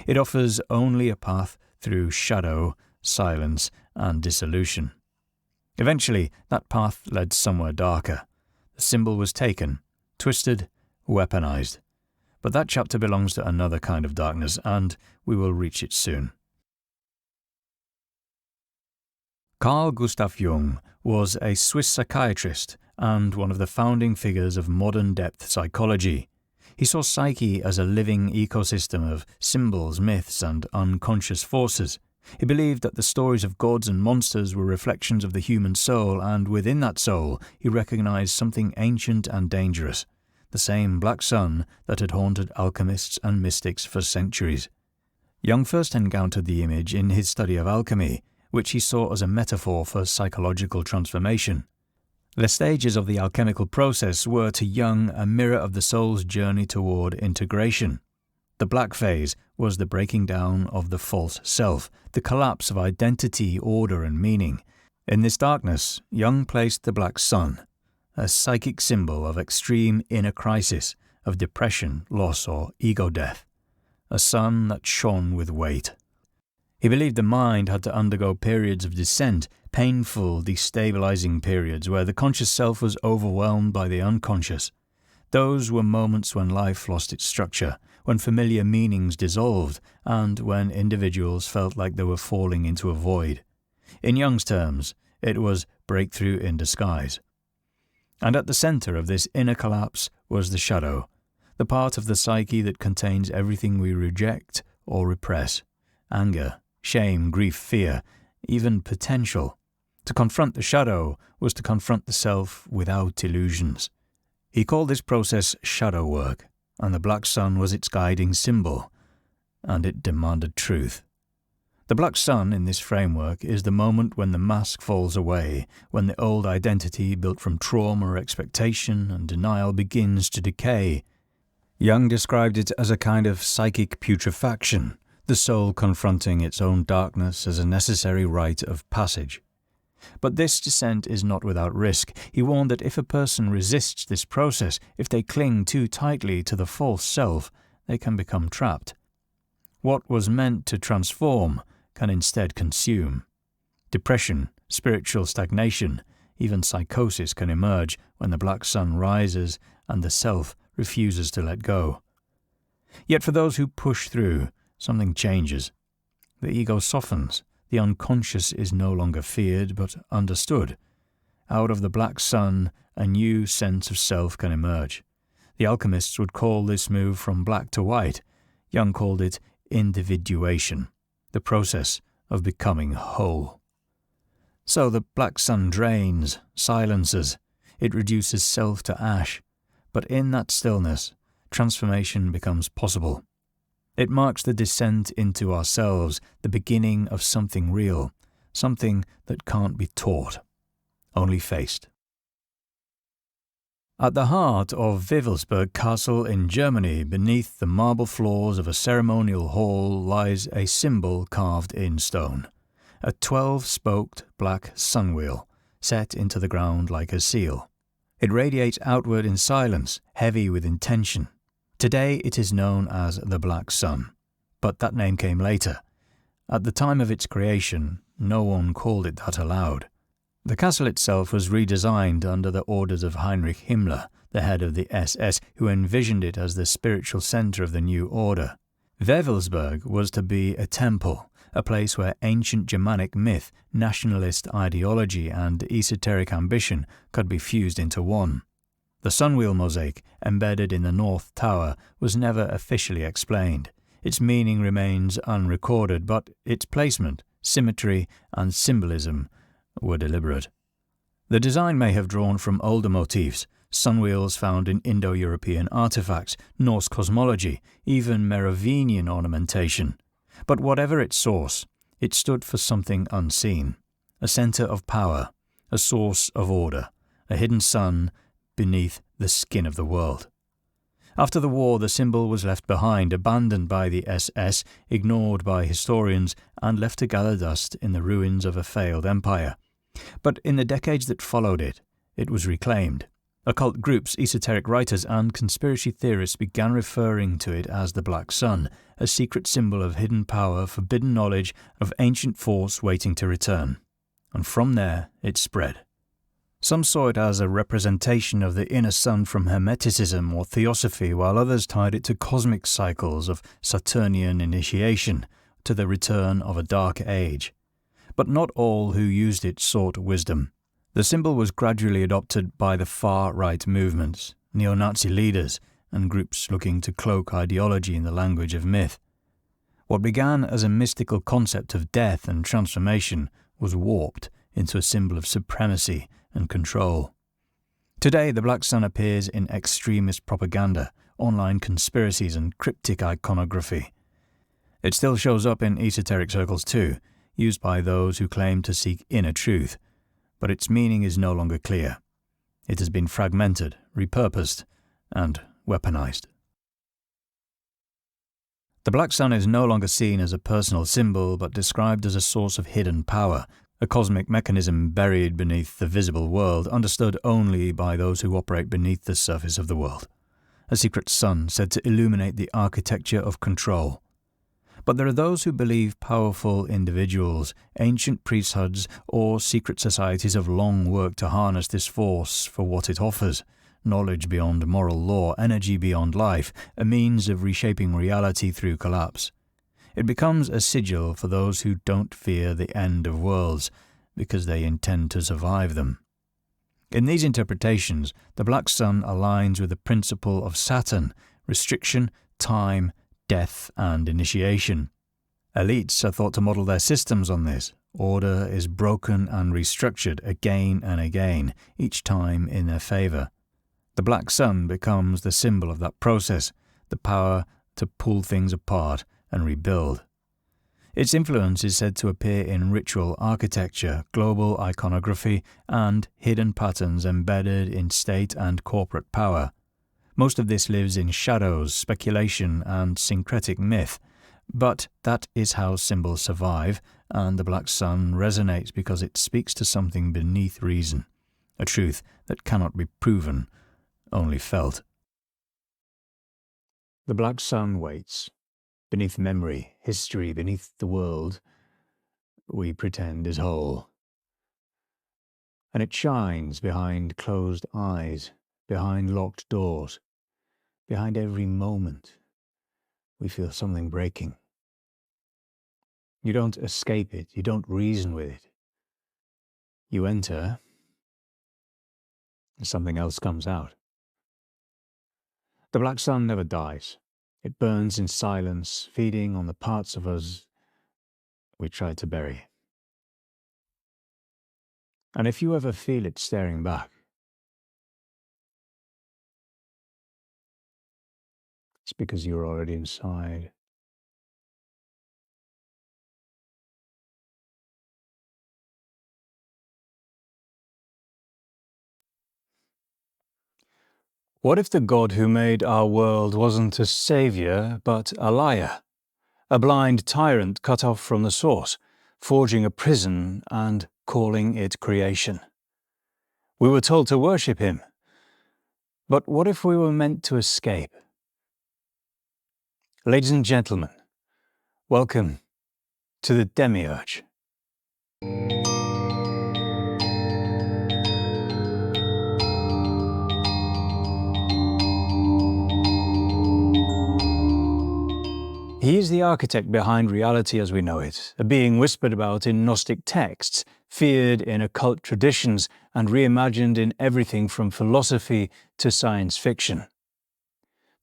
It offers only a path through shadow, silence, and dissolution. Eventually, that path led somewhere darker. The symbol was taken, twisted, weaponized. But that chapter belongs to another kind of darkness, and we will reach it soon. Carl Gustav Jung was a Swiss psychiatrist and one of the founding figures of modern depth psychology. He saw psyche as a living ecosystem of symbols, myths, and unconscious forces. He believed that the stories of gods and monsters were reflections of the human soul, and within that soul he recognized something ancient and dangerous, the same black sun that had haunted alchemists and mystics for centuries. Jung first encountered the image in his study of alchemy, which he saw as a metaphor for psychological transformation. The stages of the alchemical process were to Jung a mirror of the soul's journey toward integration. The black phase was the breaking down of the false self, the collapse of identity, order and meaning. In this darkness, Jung placed the black sun, a psychic symbol of extreme inner crisis, of depression, loss or ego death, a sun that shone with weight. He believed the mind had to undergo periods of descent, painful, destabilizing periods where the conscious self was overwhelmed by the unconscious. Those were moments when life lost its structure, when familiar meanings dissolved, and when individuals felt like they were falling into a void. In Jung's terms, it was breakthrough in disguise. And at the center of this inner collapse was the shadow, the part of the psyche that contains everything we reject or repress: anger, shame, grief, fear, even potential. To confront the shadow was to confront the self without illusions. He called this process shadow work, and the black sun was its guiding symbol, and it demanded truth. The black sun in this framework is the moment when the mask falls away, when the old identity built from trauma, expectation, and denial begins to decay. Jung described it as a kind of psychic putrefaction, the soul confronting its own darkness as a necessary rite of passage. But this descent is not without risk. He warned that if a person resists this process, if they cling too tightly to the false self, they can become trapped. What was meant to transform can instead consume. Depression, spiritual stagnation, even psychosis can emerge when the black sun rises and the self refuses to let go. Yet for those who push through, something changes. The ego softens. The unconscious is no longer feared but understood. Out of the black sun, a new sense of self can emerge. The alchemists would call this move from black to white. Jung called it individuation, the process of becoming whole. So the black sun drains, silences. It reduces self to ash. But in that stillness, transformation becomes possible. It marks the descent into ourselves, the beginning of something real, something that can't be taught, only faced. At the heart of Wewelsburg Castle in Germany, beneath the marble floors of a ceremonial hall, lies a symbol carved in stone, a 12-spoked black sunwheel, set into the ground like a seal. It radiates outward in silence, heavy with intention. Today it is known as the Black Sun, but that name came later. At the time of its creation, no one called it that aloud. The castle itself was redesigned under the orders of Heinrich Himmler, the head of the SS, who envisioned it as the spiritual center of the new order. Wewelsburg was to be a temple, a place where ancient Germanic myth, nationalist ideology, and esoteric ambition could be fused into one. The sunwheel mosaic, embedded in the North Tower, was never officially explained. Its meaning remains unrecorded, but its placement, symmetry, and symbolism were deliberate. The design may have drawn from older motifs, sunwheels found in Indo-European artifacts, Norse cosmology, even Merovingian ornamentation. But whatever its source, it stood for something unseen, a center of power, a source of order, a hidden sun beneath the skin of the world. After the war, the symbol was left behind, abandoned by the SS, ignored by historians, and left to gather dust in the ruins of a failed empire. But in the decades that followed it was reclaimed. Occult groups, esoteric writers, and conspiracy theorists began referring to it as the Black Sun, a secret symbol of hidden power, forbidden knowledge, of ancient force waiting to return. And from there it spread. Some saw it as a representation of the inner sun from Hermeticism or Theosophy, while others tied it to cosmic cycles of Saturnian initiation, to the return of a dark age. But not all who used it sought wisdom. The symbol was gradually adopted by the far-right movements, neo-Nazi leaders, and groups looking to cloak ideology in the language of myth. What began as a mystical concept of death and transformation was warped into a symbol of supremacy and control. Today, the Black Sun appears in extremist propaganda, online conspiracies, and cryptic iconography. It still shows up in esoteric circles too, used by those who claim to seek inner truth, but its meaning is no longer clear. It has been fragmented, repurposed, and weaponized. The Black Sun is no longer seen as a personal symbol, but described as a source of hidden power, a cosmic mechanism buried beneath the visible world, understood only by those who operate beneath the surface of the world. A secret sun said to illuminate the architecture of control. But there are those who believe powerful individuals, ancient priesthoods, or secret societies have long worked to harness this force for what it offers: knowledge beyond moral law, energy beyond life, a means of reshaping reality through collapse. It becomes a sigil for those who don't fear the end of worlds, because they intend to survive them. In these interpretations, the Black Sun aligns with the principle of Saturn: restriction, time, death, and initiation. Elites are thought to model their systems on this. Order is broken and restructured again and again, each time in their favor. The black sun becomes the symbol of that process, the power to pull things apart and rebuild. Its influence is said to appear in ritual architecture, global iconography, and hidden patterns embedded in state and corporate power. Most of this lives in shadows, speculation, and syncretic myth, but that is how symbols survive, and the black sun resonates because it speaks to something beneath reason, a truth that cannot be proven, only felt. The black sun waits, beneath memory, history, beneath the world we pretend is whole. And it shines behind closed eyes, behind locked doors, behind every moment we feel something breaking. You don't escape it, you don't reason with it. You enter, and something else comes out. The black sun never dies. It burns in silence, feeding on the parts of us we tried to bury. And if you ever feel it staring back, it's because you're already inside. What if the God who made our world wasn't a saviour, but a liar? A blind tyrant cut off from the source, forging a prison and calling it creation. We were told to worship him. But what if we were meant to escape? Ladies and gentlemen, welcome to the Demiurge. He is the architect behind reality as we know it, a being whispered about in Gnostic texts, feared in occult traditions, and reimagined in everything from philosophy to science fiction.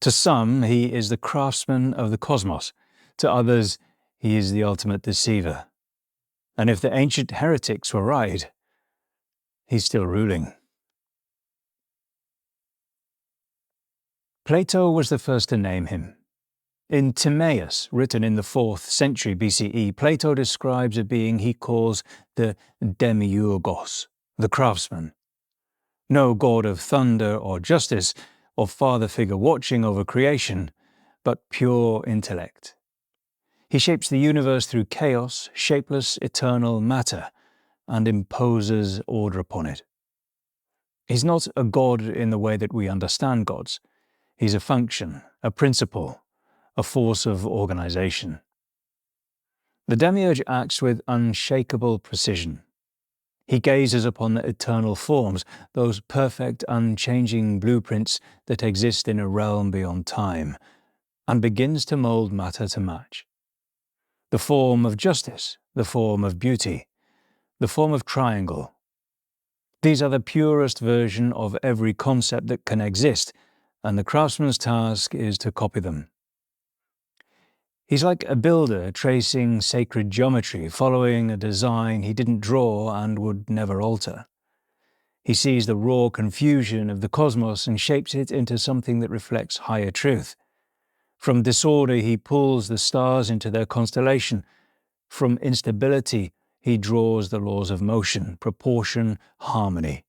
To some, he is the craftsman of the cosmos. To others, he is the ultimate deceiver. And if the ancient heretics were right, he's still ruling. Plato was the first to name him. In Timaeus, written in the 4th century BCE, Plato describes a being he calls the Demiurgos, the craftsman. No god of thunder or justice, or father figure watching over creation, but pure intellect. He shapes the universe through chaos, shapeless, eternal matter, and imposes order upon it. He's not a god in the way that we understand gods. He's a function, a principle, a force of organization. The Demiurge acts with unshakable precision. He gazes upon the eternal forms, those perfect, unchanging blueprints that exist in a realm beyond time, and begins to mold matter to match. The form of justice, the form of beauty, the form of triangle. These are the purest version of every concept that can exist, and the craftsman's task is to copy them. He's like a builder tracing sacred geometry, following a design he didn't draw and would never alter. He sees the raw confusion of the cosmos and shapes it into something that reflects higher truth. From disorder, he pulls the stars into their constellation. From instability, he draws the laws of motion, proportion, harmony.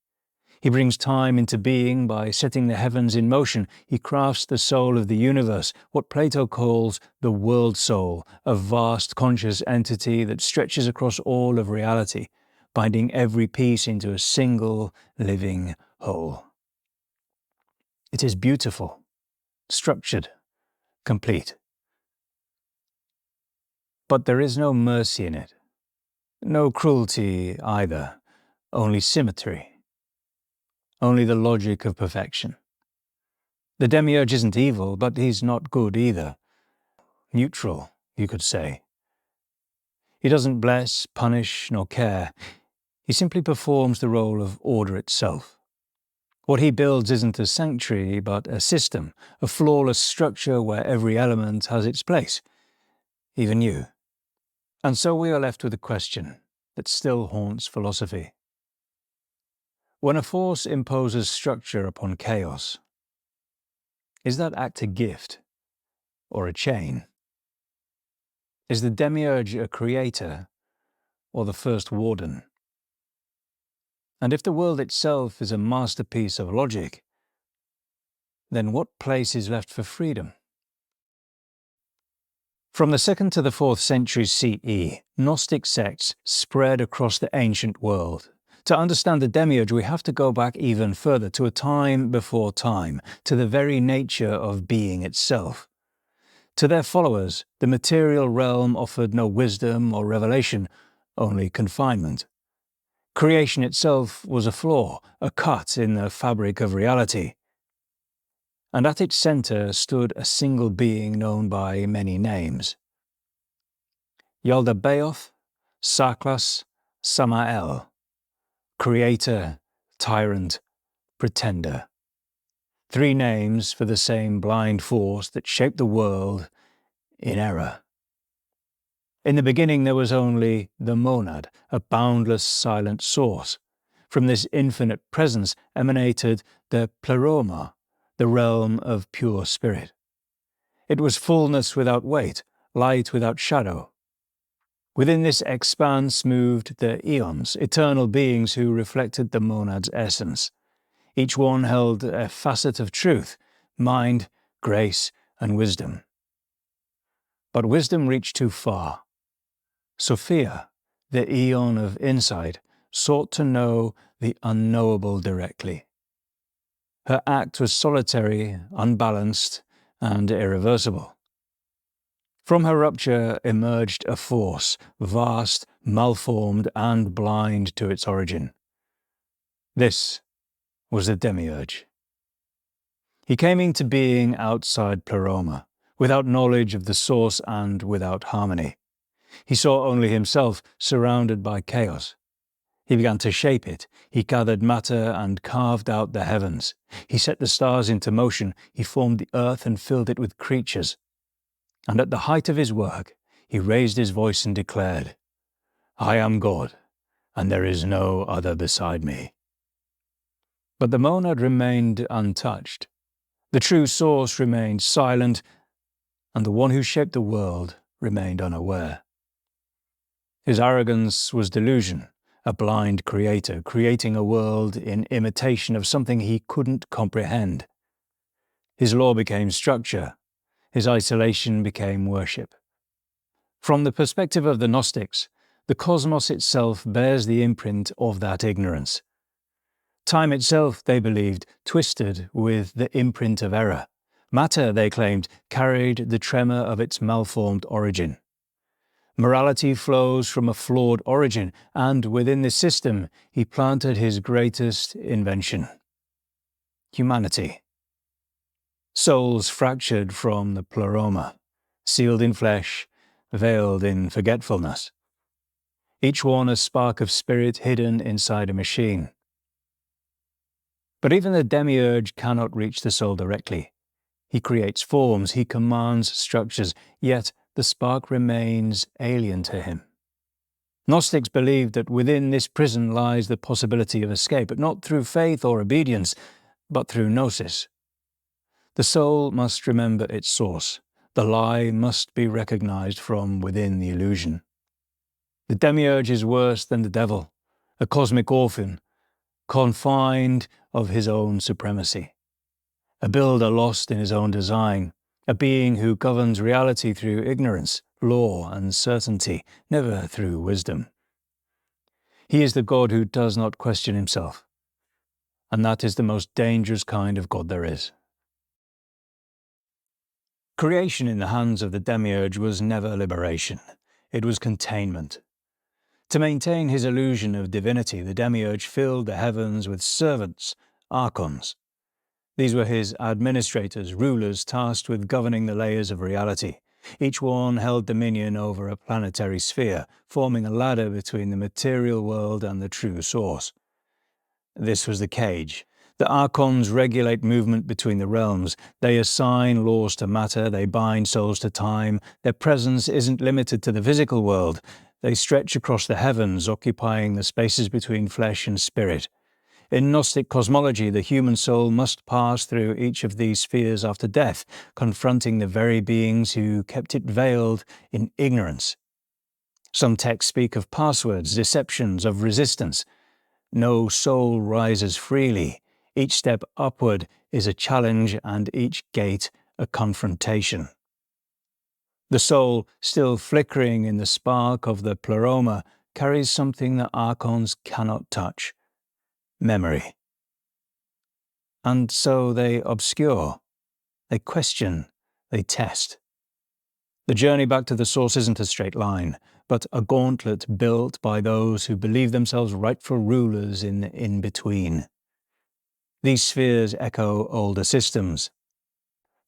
He brings time into being by setting the heavens in motion. He crafts the soul of the universe, what Plato calls the world soul, a vast conscious entity that stretches across all of reality, binding every piece into a single living whole. It is beautiful, structured, complete. But there is no mercy in it. No cruelty either, only symmetry. Only the logic of perfection. The Demiurge isn't evil, but he's not good either. Neutral, you could say. He doesn't bless, punish, nor care. He simply performs the role of order itself. What he builds isn't a sanctuary, but a system, a flawless structure where every element has its place, even you. And so we are left with a question that still haunts philosophy. When a force imposes structure upon chaos, is that act a gift or a chain? Is the Demiurge a creator or the first warden? And if the world itself is a masterpiece of logic, then what place is left for freedom? From the 2nd to the 4th century CE, Gnostic sects spread across the ancient world. To understand the Demiurge, we have to go back even further, to a time before time, to the very nature of being itself. To their followers, the material realm offered no wisdom or revelation, only confinement. Creation itself was a flaw, a cut in the fabric of reality. And at its center stood a single being known by many names: Yaldabaoth, Saklas, Samael, creator, tyrant, pretender. 3 names for the same blind force that shaped the world in error. In the beginning there was only the monad, a boundless silent source. From this infinite presence emanated the pleroma, the realm of pure spirit. It was fullness without weight, light without shadow. Within this expanse moved the eons, eternal beings who reflected the monad's essence. Each one held a facet of truth, mind, grace, and wisdom. But wisdom reached too far. Sophia, the eon of insight, sought to know the unknowable directly. Her act was solitary, unbalanced, and irreversible. From her rupture emerged a force, vast, malformed, and blind to its origin. This was the Demiurge. He came into being outside Pleroma, without knowledge of the source and without harmony. He saw only himself, surrounded by chaos. He began to shape it. He gathered matter and carved out the heavens. He set the stars into motion. He formed the earth and filled it with creatures. And at the height of his work, he raised his voice and declared, "I am God, and there is no other beside me." But the monad remained untouched. The true source remained silent, and the one who shaped the world remained unaware. His arrogance was delusion, a blind creator, creating a world in imitation of something he couldn't comprehend. His law became structure. His isolation became worship. From the perspective of the Gnostics, the cosmos itself bears the imprint of that ignorance. Time itself, they believed, twisted with the imprint of error. Matter, they claimed, carried the tremor of its malformed origin. Morality flows from a flawed origin, and within this system he planted his greatest invention: humanity. Souls fractured from the pleroma, sealed in flesh, veiled in forgetfulness. Each one a spark of spirit hidden inside a machine. But even the Demiurge cannot reach the soul directly. He creates forms, he commands structures, yet the spark remains alien to him. Gnostics believed that within this prison lies the possibility of escape, but not through faith or obedience, but through Gnosis. The soul must remember its source. The lie must be recognized from within the illusion. The Demiurge is worse than the devil, a cosmic orphan, confined of his own supremacy. A builder lost in his own design, a being who governs reality through ignorance, law, and certainty, never through wisdom. He is the God who does not question himself, and that is the most dangerous kind of God there is. Creation in the hands of the Demiurge was never liberation. It was containment. To maintain his illusion of divinity, the Demiurge filled the heavens with servants, Archons. These were his administrators, rulers tasked with governing the layers of reality. Each one held dominion over a planetary sphere, forming a ladder between the material world and the true source. This was the cage. The Archons regulate movement between the realms. They assign laws to matter, they bind souls to time. Their presence isn't limited to the physical world. They stretch across the heavens, occupying the spaces between flesh and spirit. In Gnostic cosmology, the human soul must pass through each of these spheres after death, confronting the very beings who kept it veiled in ignorance. Some texts speak of passwords, deceptions, of resistance. No soul rises freely. Each step upward is a challenge, and each gate a confrontation. The soul, still flickering in the spark of the pleroma, carries something that Archons cannot touch: memory. And so they obscure, they question, they test. The journey back to the source isn't a straight line, but a gauntlet built by those who believe themselves rightful rulers in the in-between. These spheres echo older systems.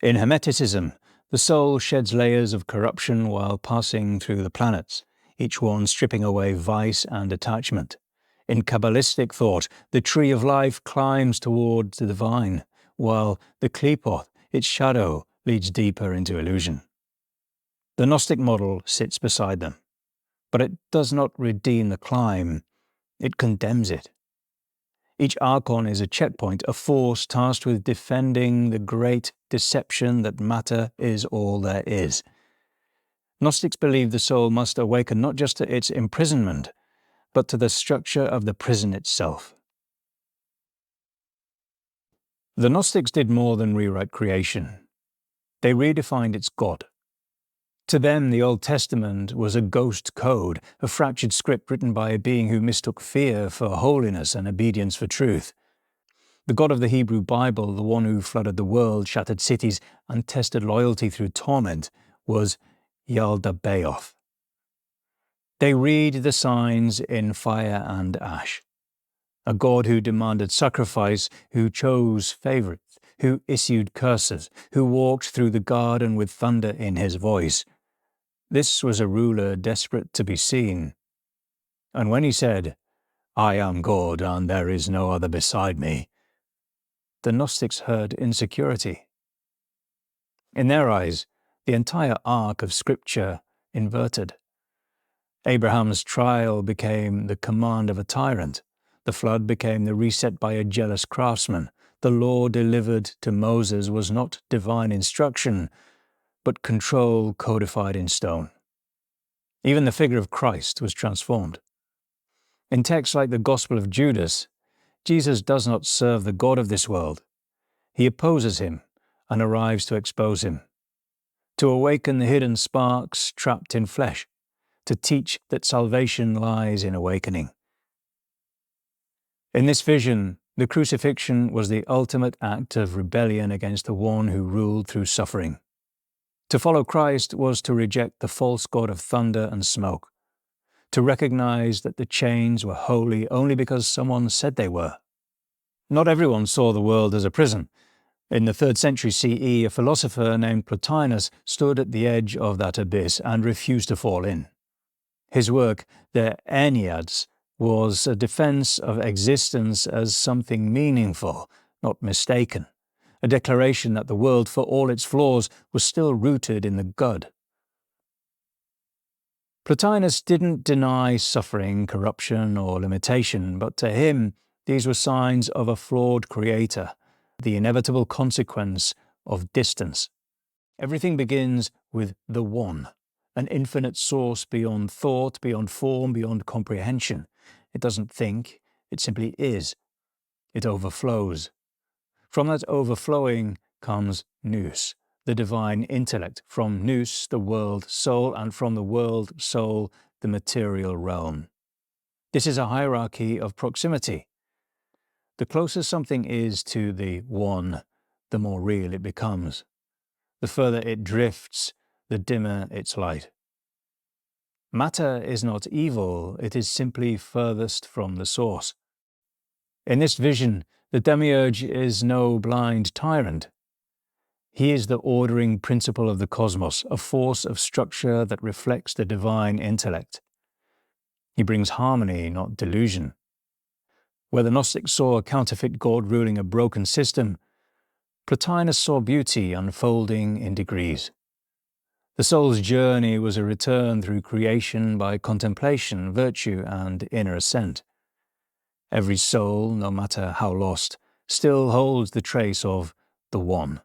In Hermeticism, the soul sheds layers of corruption while passing through the planets, each one stripping away vice and attachment. In Kabbalistic thought, the tree of life climbs towards the divine, while the Qliphoth, its shadow, leads deeper into illusion. The Gnostic model sits beside them, but it does not redeem the climb, it condemns it. Each Archon is a checkpoint, a force tasked with defending the great deception that matter is all there is. Gnostics believe the soul must awaken not just to its imprisonment, but to the structure of the prison itself. The Gnostics did more than rewrite creation. They redefined its God. To them, the Old Testament was a ghost code, a fractured script written by a being who mistook fear for holiness and obedience for truth. The God of the Hebrew Bible, the one who flooded the world, shattered cities, and tested loyalty through torment, was Yaldabaoth. They read the signs in fire and ash. A God who demanded sacrifice, who chose favorites, who issued curses, who walked through the garden with thunder in his voice. This was a ruler desperate to be seen. And when he said, "I am God and there is no other beside me," the Gnostics heard insecurity. In their eyes, the entire arc of Scripture inverted. Abraham's trial became the command of a tyrant. The flood became the reset by a jealous craftsman. The law delivered to Moses was not divine instruction, but control codified in stone. Even the figure of Christ was transformed. In texts like the Gospel of Judas, Jesus does not serve the God of this world. He opposes him and arrives to expose him, to awaken the hidden sparks trapped in flesh, to teach that salvation lies in awakening. In this vision, the crucifixion was the ultimate act of rebellion against the one who ruled through suffering. To follow Christ was to reject the false god of thunder and smoke, to recognize that the chains were holy only because someone said they were. Not everyone saw the world as a prison. In the 3rd century CE, a philosopher named Plotinus stood at the edge of that abyss and refused to fall in. His work, the Enneads, was a defense of existence as something meaningful, not mistaken, a declaration that the world, for all its flaws, was still rooted in the good. Plotinus didn't deny suffering, corruption, or limitation, but to him, these were signs of a flawed creator, the inevitable consequence of distance. Everything begins with the One, an infinite source beyond thought, beyond form, beyond comprehension. It doesn't think, it simply is. It overflows. From that overflowing comes nous, the divine intellect. From nous, the world soul, and from the world soul, the material realm. This is a hierarchy of proximity. The closer something is to the One, the more real it becomes. The further it drifts, the dimmer its light. Matter is not evil, it is simply furthest from the source. In this vision, the Demiurge is no blind tyrant. He is the ordering principle of the cosmos, a force of structure that reflects the divine intellect. He brings harmony, not delusion. Where the Gnostics saw a counterfeit god ruling a broken system, Plotinus saw beauty unfolding in degrees. The soul's journey was a return through creation by contemplation, virtue, and inner ascent. Every soul, no matter how lost, still holds the trace of the One,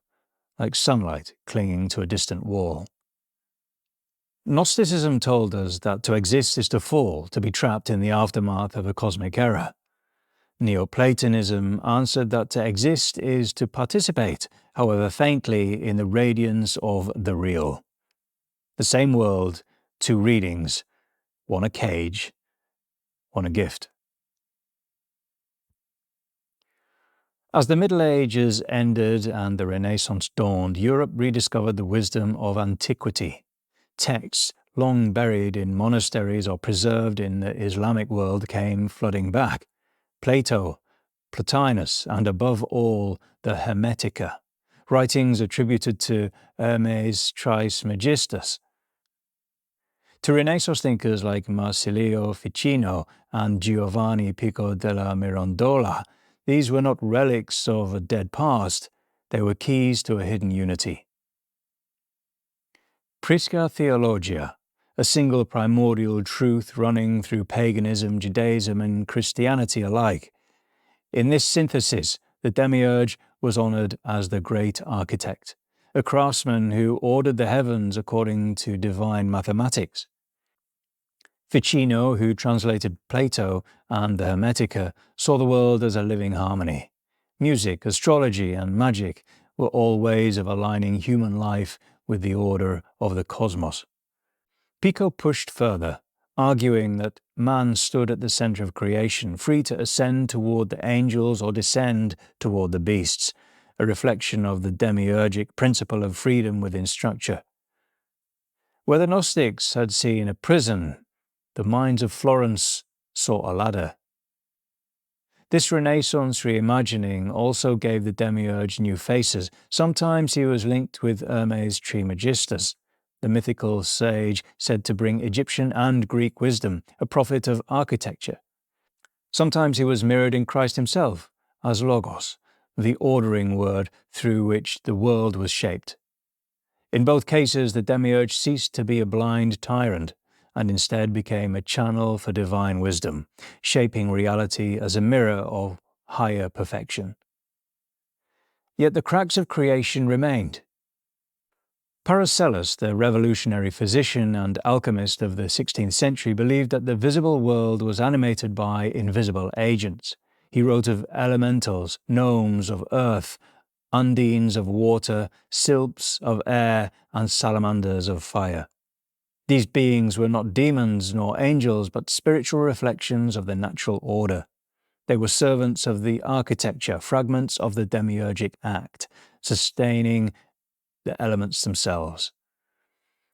like sunlight clinging to a distant wall. Gnosticism told us that to exist is to fall, to be trapped in the aftermath of a cosmic era. Neoplatonism answered that to exist is to participate, however faintly, in the radiance of the real. The same world, two readings, one a cage, one a gift. As the Middle Ages ended and the Renaissance dawned, Europe rediscovered the wisdom of antiquity. Texts long buried in monasteries or preserved in the Islamic world came flooding back. Plato, Plotinus, and above all, the Hermetica, writings attributed to Hermes Trismegistus. To Renaissance thinkers like Marsilio Ficino and Giovanni Pico della Mirandola, these were not relics of a dead past, they were keys to a hidden unity. Prisca Theologia, a single primordial truth running through paganism, Judaism, and Christianity alike. In this synthesis, the Demiurge was honored as the great architect, a craftsman who ordered the heavens according to divine mathematics. Ficino, who translated Plato and the Hermetica, saw the world as a living harmony. Music, astrology, and magic were all ways of aligning human life with the order of the cosmos. Pico pushed further, arguing that man stood at the center of creation, free to ascend toward the angels or descend toward the beasts, a reflection of the demiurgic principle of freedom within structure. Where the Gnostics had seen a prison, the minds of Florence saw a ladder. This Renaissance reimagining also gave the Demiurge new faces. Sometimes he was linked with Hermes Trismegistus, the mythical sage said to bring Egyptian and Greek wisdom, a prophet of architecture. Sometimes he was mirrored in Christ himself, as Logos, the ordering word through which the world was shaped. In both cases, the Demiurge ceased to be a blind tyrant and instead became a channel for divine wisdom, shaping reality as a mirror of higher perfection. Yet the cracks of creation remained. Paracelsus, the revolutionary physician and alchemist of the 16th century, believed that the visible world was animated by invisible agents. He wrote of elementals, gnomes of earth, undines of water, sylphs of air, and salamanders of fire. These beings were not demons nor angels, but spiritual reflections of the natural order. They were servants of the architecture, fragments of the demiurgic act, sustaining the elements themselves.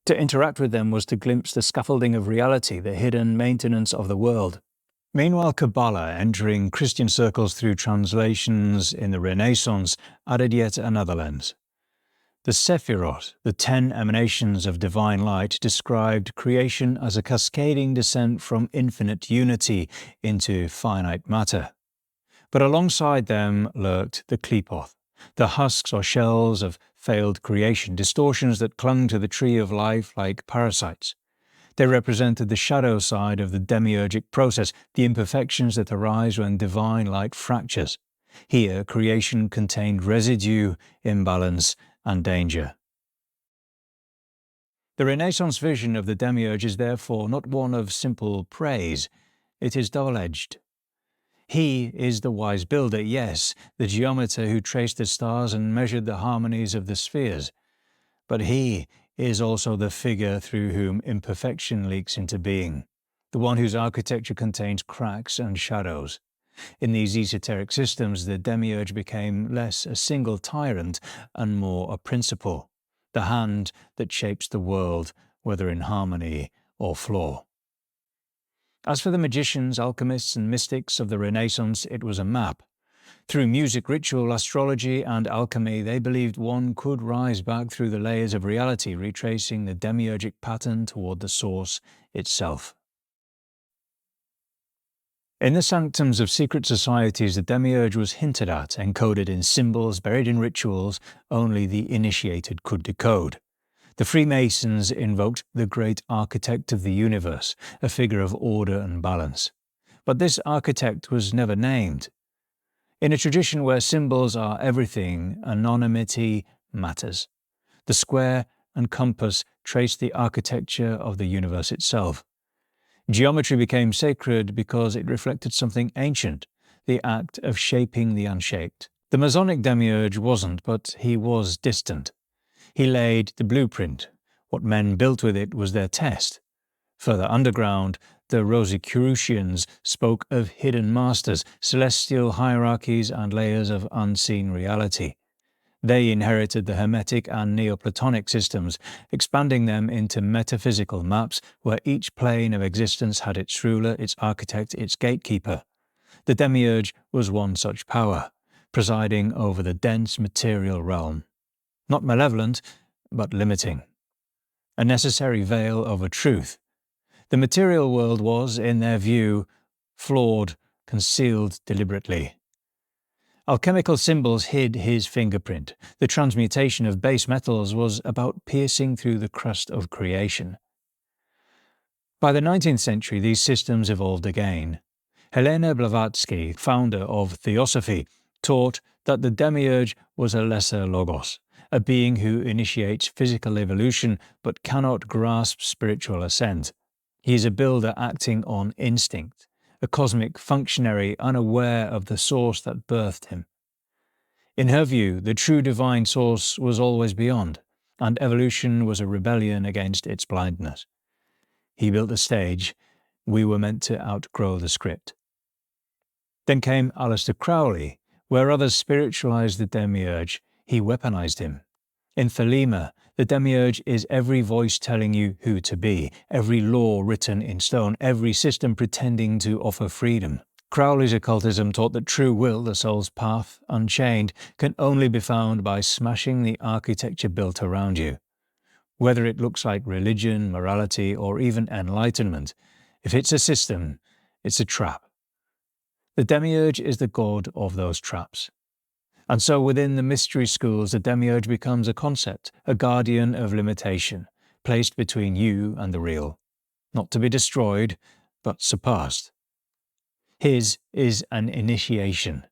To interact with them was to glimpse the scaffolding of reality, the hidden maintenance of the world. Meanwhile, Kabbalah, entering Christian circles through translations in the Renaissance, added yet another lens. The Sephirot, the 10 emanations of divine light, described creation as a cascading descent from infinite unity into finite matter. But alongside them lurked the Qlipoth, the husks or shells of failed creation, distortions that clung to the tree of life like parasites. They represented the shadow side of the demiurgic process, the imperfections that arise when divine light fractures. Here, creation contained residue, imbalance, and danger. The Renaissance vision of the Demiurge is therefore not one of simple praise. It is double-edged. He is the wise builder, yes, the geometer who traced the stars and measured the harmonies of the spheres. But he is also the figure through whom imperfection leaks into being, the one whose architecture contains cracks and shadows. In these esoteric systems, the Demiurge became less a single tyrant and more a principle, the hand that shapes the world, whether in harmony or flaw. As for the magicians, alchemists, and mystics of the Renaissance, it was a map. Through music, ritual, astrology, and alchemy, they believed one could rise back through the layers of reality, retracing the demiurgic pattern toward the source itself. In the sanctums of secret societies, the Demiurge was hinted at, encoded in symbols, buried in rituals only the initiated could decode. The Freemasons invoked the great architect of the universe, a figure of order and balance. But this architect was never named. In a tradition where symbols are everything, anonymity matters. The square and compass trace the architecture of the universe itself. Geometry became sacred because it reflected something ancient, the act of shaping the unshaped. The Masonic Demiurge wasn't, but he was distant. He laid the blueprint. What men built with it was their test. Further underground, the Rosicrucians spoke of hidden masters, celestial hierarchies and layers of unseen reality. They inherited the Hermetic and Neoplatonic systems, expanding them into metaphysical maps where each plane of existence had its ruler, its architect, its gatekeeper. The Demiurge was one such power, presiding over the dense material realm. Not malevolent, but limiting. A necessary veil over truth. The material world was, in their view, flawed, concealed deliberately. Alchemical symbols hid his fingerprint. The transmutation of base metals was about piercing through the crust of creation. By the 19th century, these systems evolved again. Helena Blavatsky, founder of Theosophy, taught that the Demiurge was a lesser logos, a being who initiates physical evolution but cannot grasp spiritual ascent. He is a builder acting on instinct, a cosmic functionary unaware of the source that birthed him. In her view, the true divine source was always beyond, and evolution was a rebellion against its blindness. He built the stage. We were meant to outgrow the script. Then came Aleister Crowley. Where others spiritualized the Demiurge, he weaponized him. In Thelema, the Demiurge is every voice telling you who to be, every law written in stone, every system pretending to offer freedom. Crowley's occultism taught that true will, the soul's path, unchained, can only be found by smashing the architecture built around you. Whether it looks like religion, morality, or even enlightenment, if it's a system, it's a trap. The Demiurge is the god of those traps. And so within the mystery schools, the Demiurge becomes a concept, a guardian of limitation, placed between you and the real. Not to be destroyed, but surpassed. His is an initiation,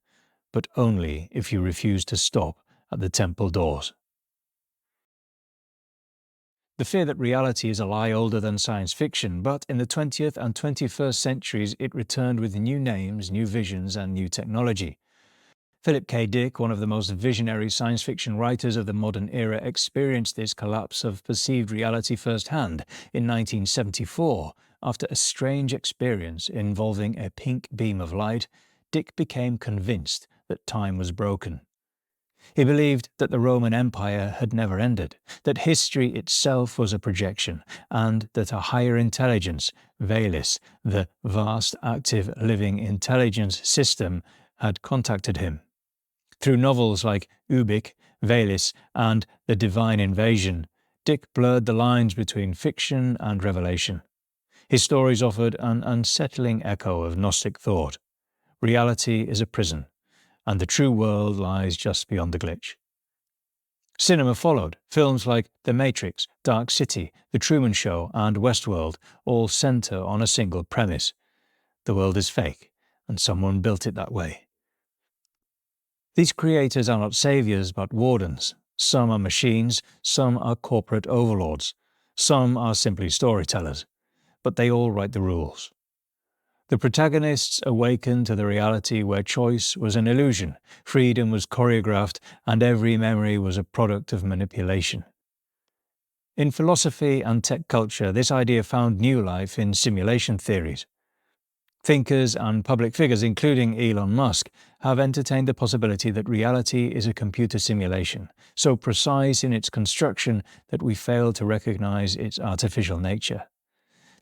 but only if you refuse to stop at the temple doors. The fear that reality is a lie older than science fiction, but in the 20th and 21st centuries it returned with new names, new visions, and new technology. Philip K. Dick, one of the most visionary science fiction writers of the modern era, experienced this collapse of perceived reality firsthand in 1974. After a strange experience involving a pink beam of light, Dick became convinced that time was broken. He believed that the Roman Empire had never ended, that history itself was a projection, and that a higher intelligence, Velis, the vast active living intelligence system, had contacted him. Through novels like Ubik, Velis, and The Divine Invasion, Dick blurred the lines between fiction and revelation. His stories offered an unsettling echo of Gnostic thought. Reality is a prison, and the true world lies just beyond the glitch. Cinema followed. Films like The Matrix, Dark City, The Truman Show, and Westworld all center on a single premise. The world is fake, and someone built it that way. These creators are not saviors but wardens. Some are machines, some are corporate overlords, some are simply storytellers, but they all write the rules. The protagonists awakened to the reality where choice was an illusion, freedom was choreographed, and every memory was a product of manipulation. In philosophy and tech culture, this idea found new life in simulation theories. Thinkers and public figures, including Elon Musk, have entertained the possibility that reality is a computer simulation, so precise in its construction that we fail to recognize its artificial nature.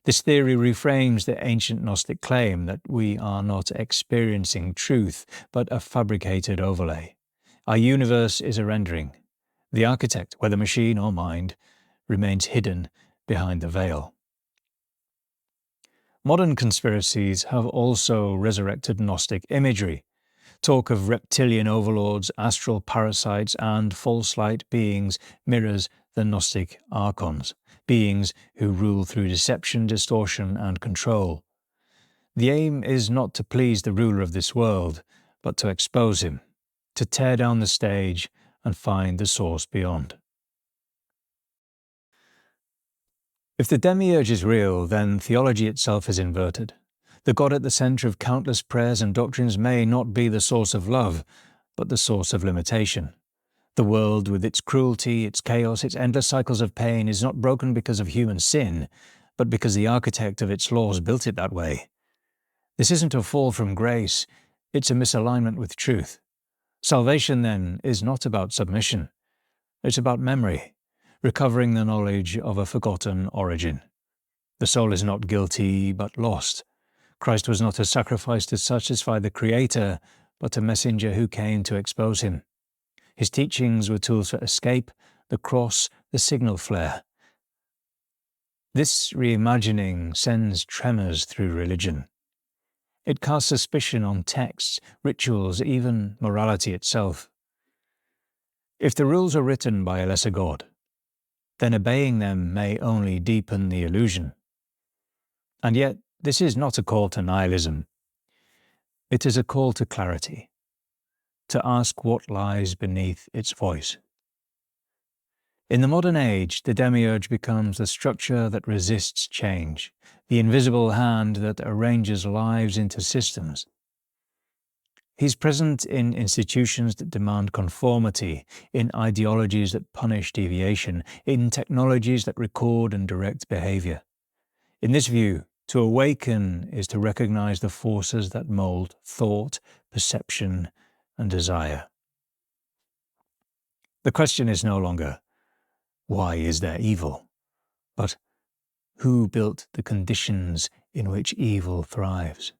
This theory reframes the ancient Gnostic claim that we are not experiencing truth, but a fabricated overlay. Our universe is a rendering. The architect, whether machine or mind, remains hidden behind the veil. Modern conspiracies have also resurrected Gnostic imagery. Talk of reptilian overlords, astral parasites, and false light beings mirrors the Gnostic Archons, beings who rule through deception, distortion, and control. The aim is not to please the ruler of this world, but to expose him, to tear down the stage and find the source beyond. If the Demiurge is real, then theology itself is inverted. The God at the centre of countless prayers and doctrines may not be the source of love, but the source of limitation. The world, with its cruelty, its chaos, its endless cycles of pain, is not broken because of human sin, but because the architect of its laws built it that way. This isn't a fall from grace, it's a misalignment with truth. Salvation, then, is not about submission. It's about memory, recovering the knowledge of a forgotten origin. The soul is not guilty, but lost. Christ was not a sacrifice to satisfy the Creator, but a messenger who came to expose him. His teachings were tools for escape, the cross, the signal flare. This reimagining sends tremors through religion. It casts suspicion on texts, rituals, even morality itself. If the rules are written by a lesser God, then obeying them may only deepen the illusion. And yet, this is not a call to nihilism. It is a call to clarity, to ask what lies beneath its voice. In the modern age, the Demiurge becomes the structure that resists change, the invisible hand that arranges lives into systems. He's present in institutions that demand conformity, in ideologies that punish deviation, in technologies that record and direct behavior. In this view, to awaken is to recognize the forces that mold thought, perception, and desire. The question is no longer, why is there evil? But who built the conditions in which evil thrives?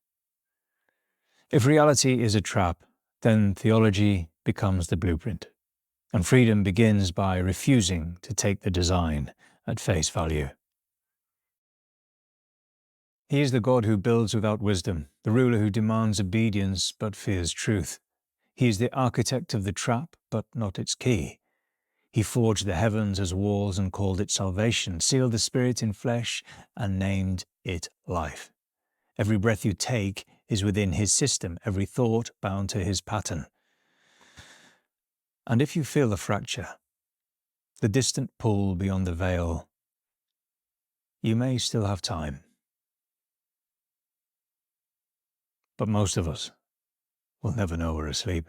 If reality is a trap, then theology becomes the blueprint, and freedom begins by refusing to take the design at face value. He is the God who builds without wisdom, the ruler who demands obedience but fears truth. He is the architect of the trap, but not its key. He forged the heavens as walls and called it salvation, sealed the spirit in flesh and named it life. Every breath you take is within his system, every thought bound to his pattern. And if you feel the fracture, the distant pull beyond the veil, you may still have time. But most of us will never know we're asleep.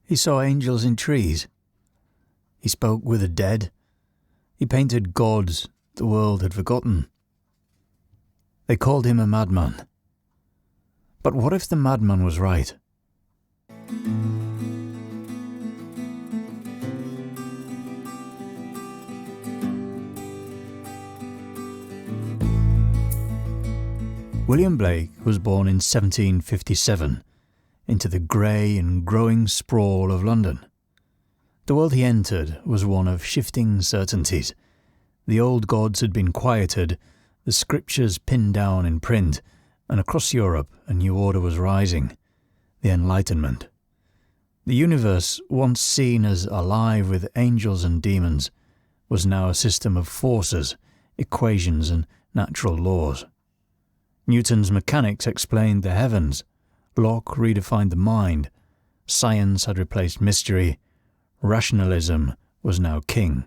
He saw angels in trees. He spoke with the dead. He painted gods the world had forgotten. They called him a madman. But what if the madman was right? William Blake was born in 1757 into the grey and growing sprawl of London. The world he entered was one of shifting certainties. The old gods had been quieted, the scriptures pinned down in print, and across Europe a new order was rising, the Enlightenment. The universe, once seen as alive with angels and demons, was now a system of forces, equations, and natural laws. Newton's mechanics explained the heavens, Locke redefined the mind, science had replaced mystery, rationalism was now king.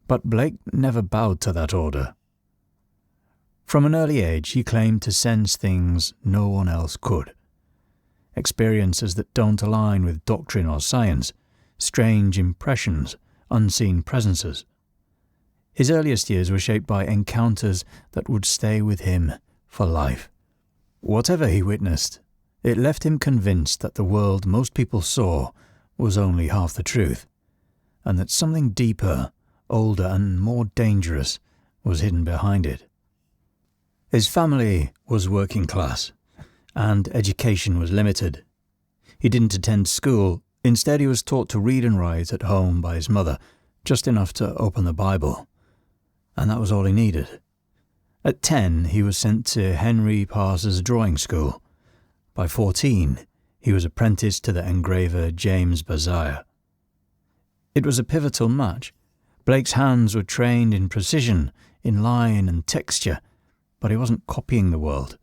But Blake never bowed to that order. From an early age he claimed to sense things no one else could. Experiences that don't align with doctrine or science, strange impressions, unseen presences. His earliest years were shaped by encounters that would stay with him for life. Whatever he witnessed, it left him convinced that the world most people saw was only half the truth, and that something deeper, older and more dangerous was hidden behind it. His family was working class, and education was limited. He didn't attend school. Instead, he was taught to read and write at home by his mother, just enough to open the Bible. And that was all he needed. At 10, he was sent to Henry Parser's drawing school. By 14, he was apprenticed to the engraver James Bazire. It was a pivotal match. Blake's hands were trained in precision, in line and texture, but he wasn't copying the world.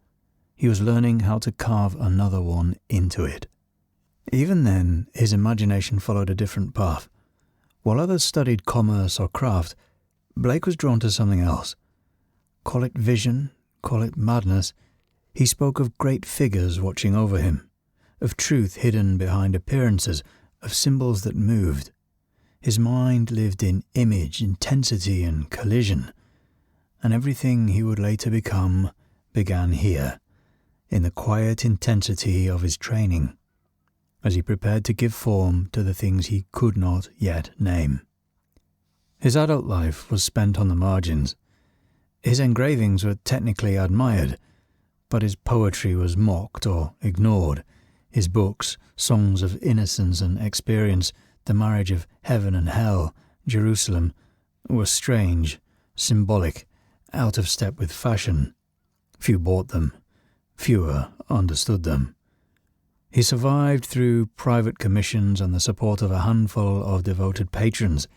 He was learning how to carve another one into it. Even then, his imagination followed a different path. While others studied commerce or craft, Blake was drawn to something else. Call it vision, call it madness, he spoke of great figures watching over him, of truth hidden behind appearances, of symbols that moved. His mind lived in image, intensity and collision, and everything he would later become began here, in the quiet intensity of his training, as he prepared to give form to the things he could not yet name. His adult life was spent on the margins. His engravings were technically admired, but his poetry was mocked or ignored. His books, songs of innocence and experience, the marriage of heaven and hell, Jerusalem, were strange, symbolic, out of step with fashion. Few bought them. Fewer understood them. He survived through private commissions and the support of a handful of devoted patrons,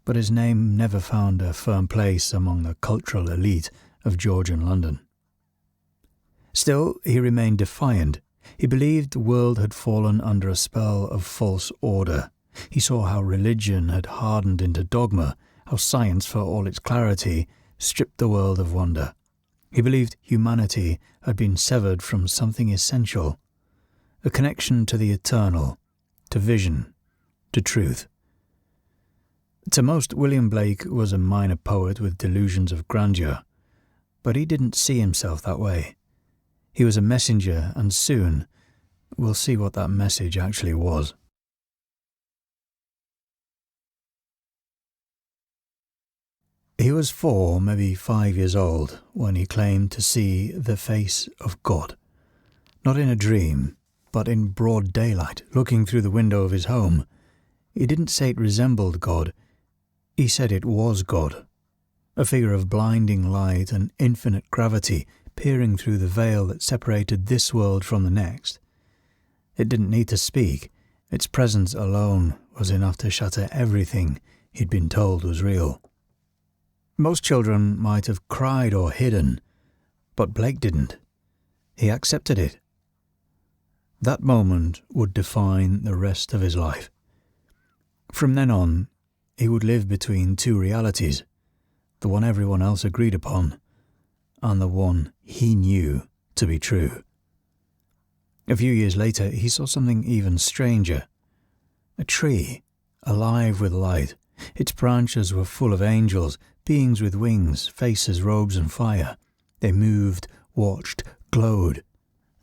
but his name never found a firm place among the cultural elite of Georgian London. Still, he remained defiant. He believed the world had fallen under a spell of false order. He saw how religion had hardened into dogma, how science, for all its clarity, stripped the world of wonder. He believed humanity had been severed from something essential, a connection to the eternal, to vision, to truth. To most, William Blake was a minor poet with delusions of grandeur, but he didn't see himself that way. He was a messenger, and soon we'll see what that message actually was. He was 4, maybe 5 years old, when he claimed to see the face of God. Not in a dream, but in broad daylight, looking through the window of his home. He didn't say it resembled God. He said it was God. A figure of blinding light and infinite gravity peering through the veil that separated this world from the next. It didn't need to speak. Its presence alone was enough to shatter everything he'd been told was real. Most children might have cried or hidden, but Blake didn't. He accepted it. That moment would define the rest of his life. From then on, he would live between two realities, the one everyone else agreed upon, and the one he knew to be true. A few years later, he saw something even stranger. A tree, alive with light. Its branches were full of angels, beings with wings, faces, robes, and fire. They moved, watched, glowed.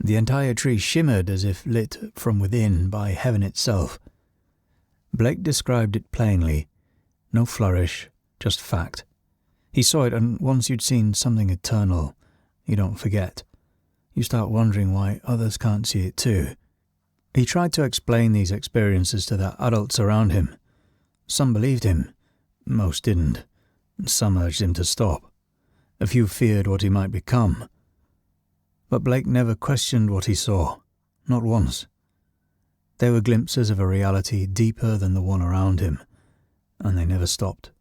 The entire tree shimmered as if lit from within by heaven itself. Blake described it plainly. No flourish, just fact. He saw it, and once you'd seen something eternal, you don't forget. You start wondering why others can't see it too. He tried to explain these experiences to the adults around him. Some believed him, most didn't. Some urged him to stop. A few feared what he might become. But Blake never questioned what he saw, not once. They were glimpses of a reality deeper than the one around him, and they never stopped.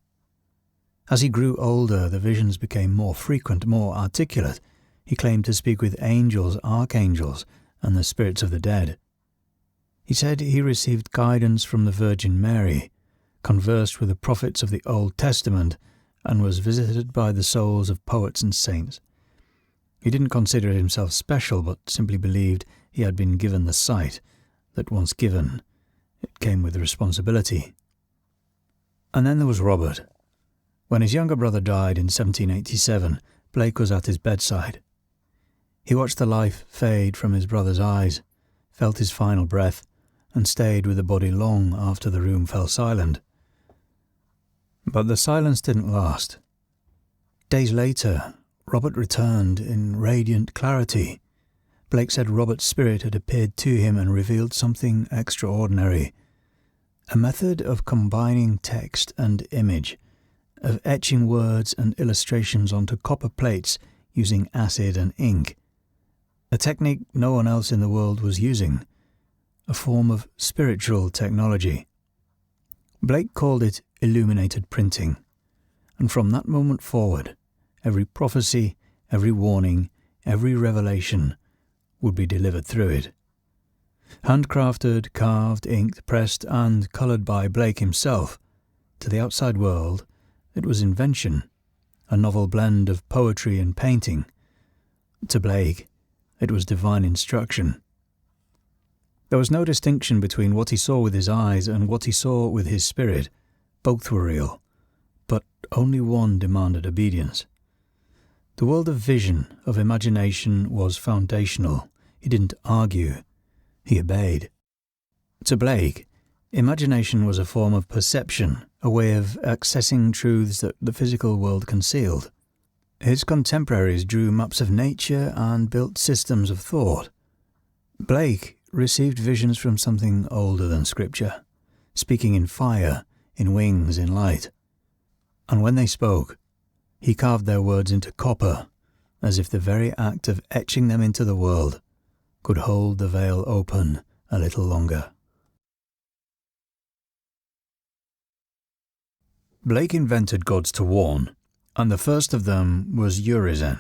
As he grew older, the visions became more frequent, more articulate. He claimed to speak with angels, archangels, and the spirits of the dead. He said he received guidance from the Virgin Mary, conversed with the prophets of the Old Testament, and was visited by the souls of poets and saints. He didn't consider himself special, but simply believed he had been given the sight, that once given, it came with responsibility. And then there was Robert. When his younger brother died in 1787, Blake was at his bedside. He watched the life fade from his brother's eyes, felt his final breath, and stayed with the body long after the room fell silent. But the silence didn't last. Days later, Robert returned in radiant clarity. Blake said Robert's spirit had appeared to him and revealed something extraordinary. A method of combining text and image, of etching words and illustrations onto copper plates using acid and ink. a technique no one else in the world was using, a form of spiritual technology. Blake called it illuminated printing, and from that moment forward, every prophecy, every warning, every revelation would be delivered through it. Handcrafted, carved, inked, pressed, and coloured by Blake himself, to the outside world, it was invention, a novel blend of poetry and painting. To Blake, it was divine instruction. There was no distinction between what he saw with his eyes and what he saw with his spirit. Both were real, but only one demanded obedience. The world of vision, of imagination, was foundational. He didn't argue. He obeyed. To Blake, imagination was a form of perception, a way of accessing truths that the physical world concealed. His contemporaries drew maps of nature and built systems of thought. Blake received visions from something older than Scripture, speaking in fire, in wings, in light. And when they spoke, he carved their words into copper, as if the very act of etching them into the world could hold the veil open a little longer. Blake invented gods to warn, and the first of them was Urizen,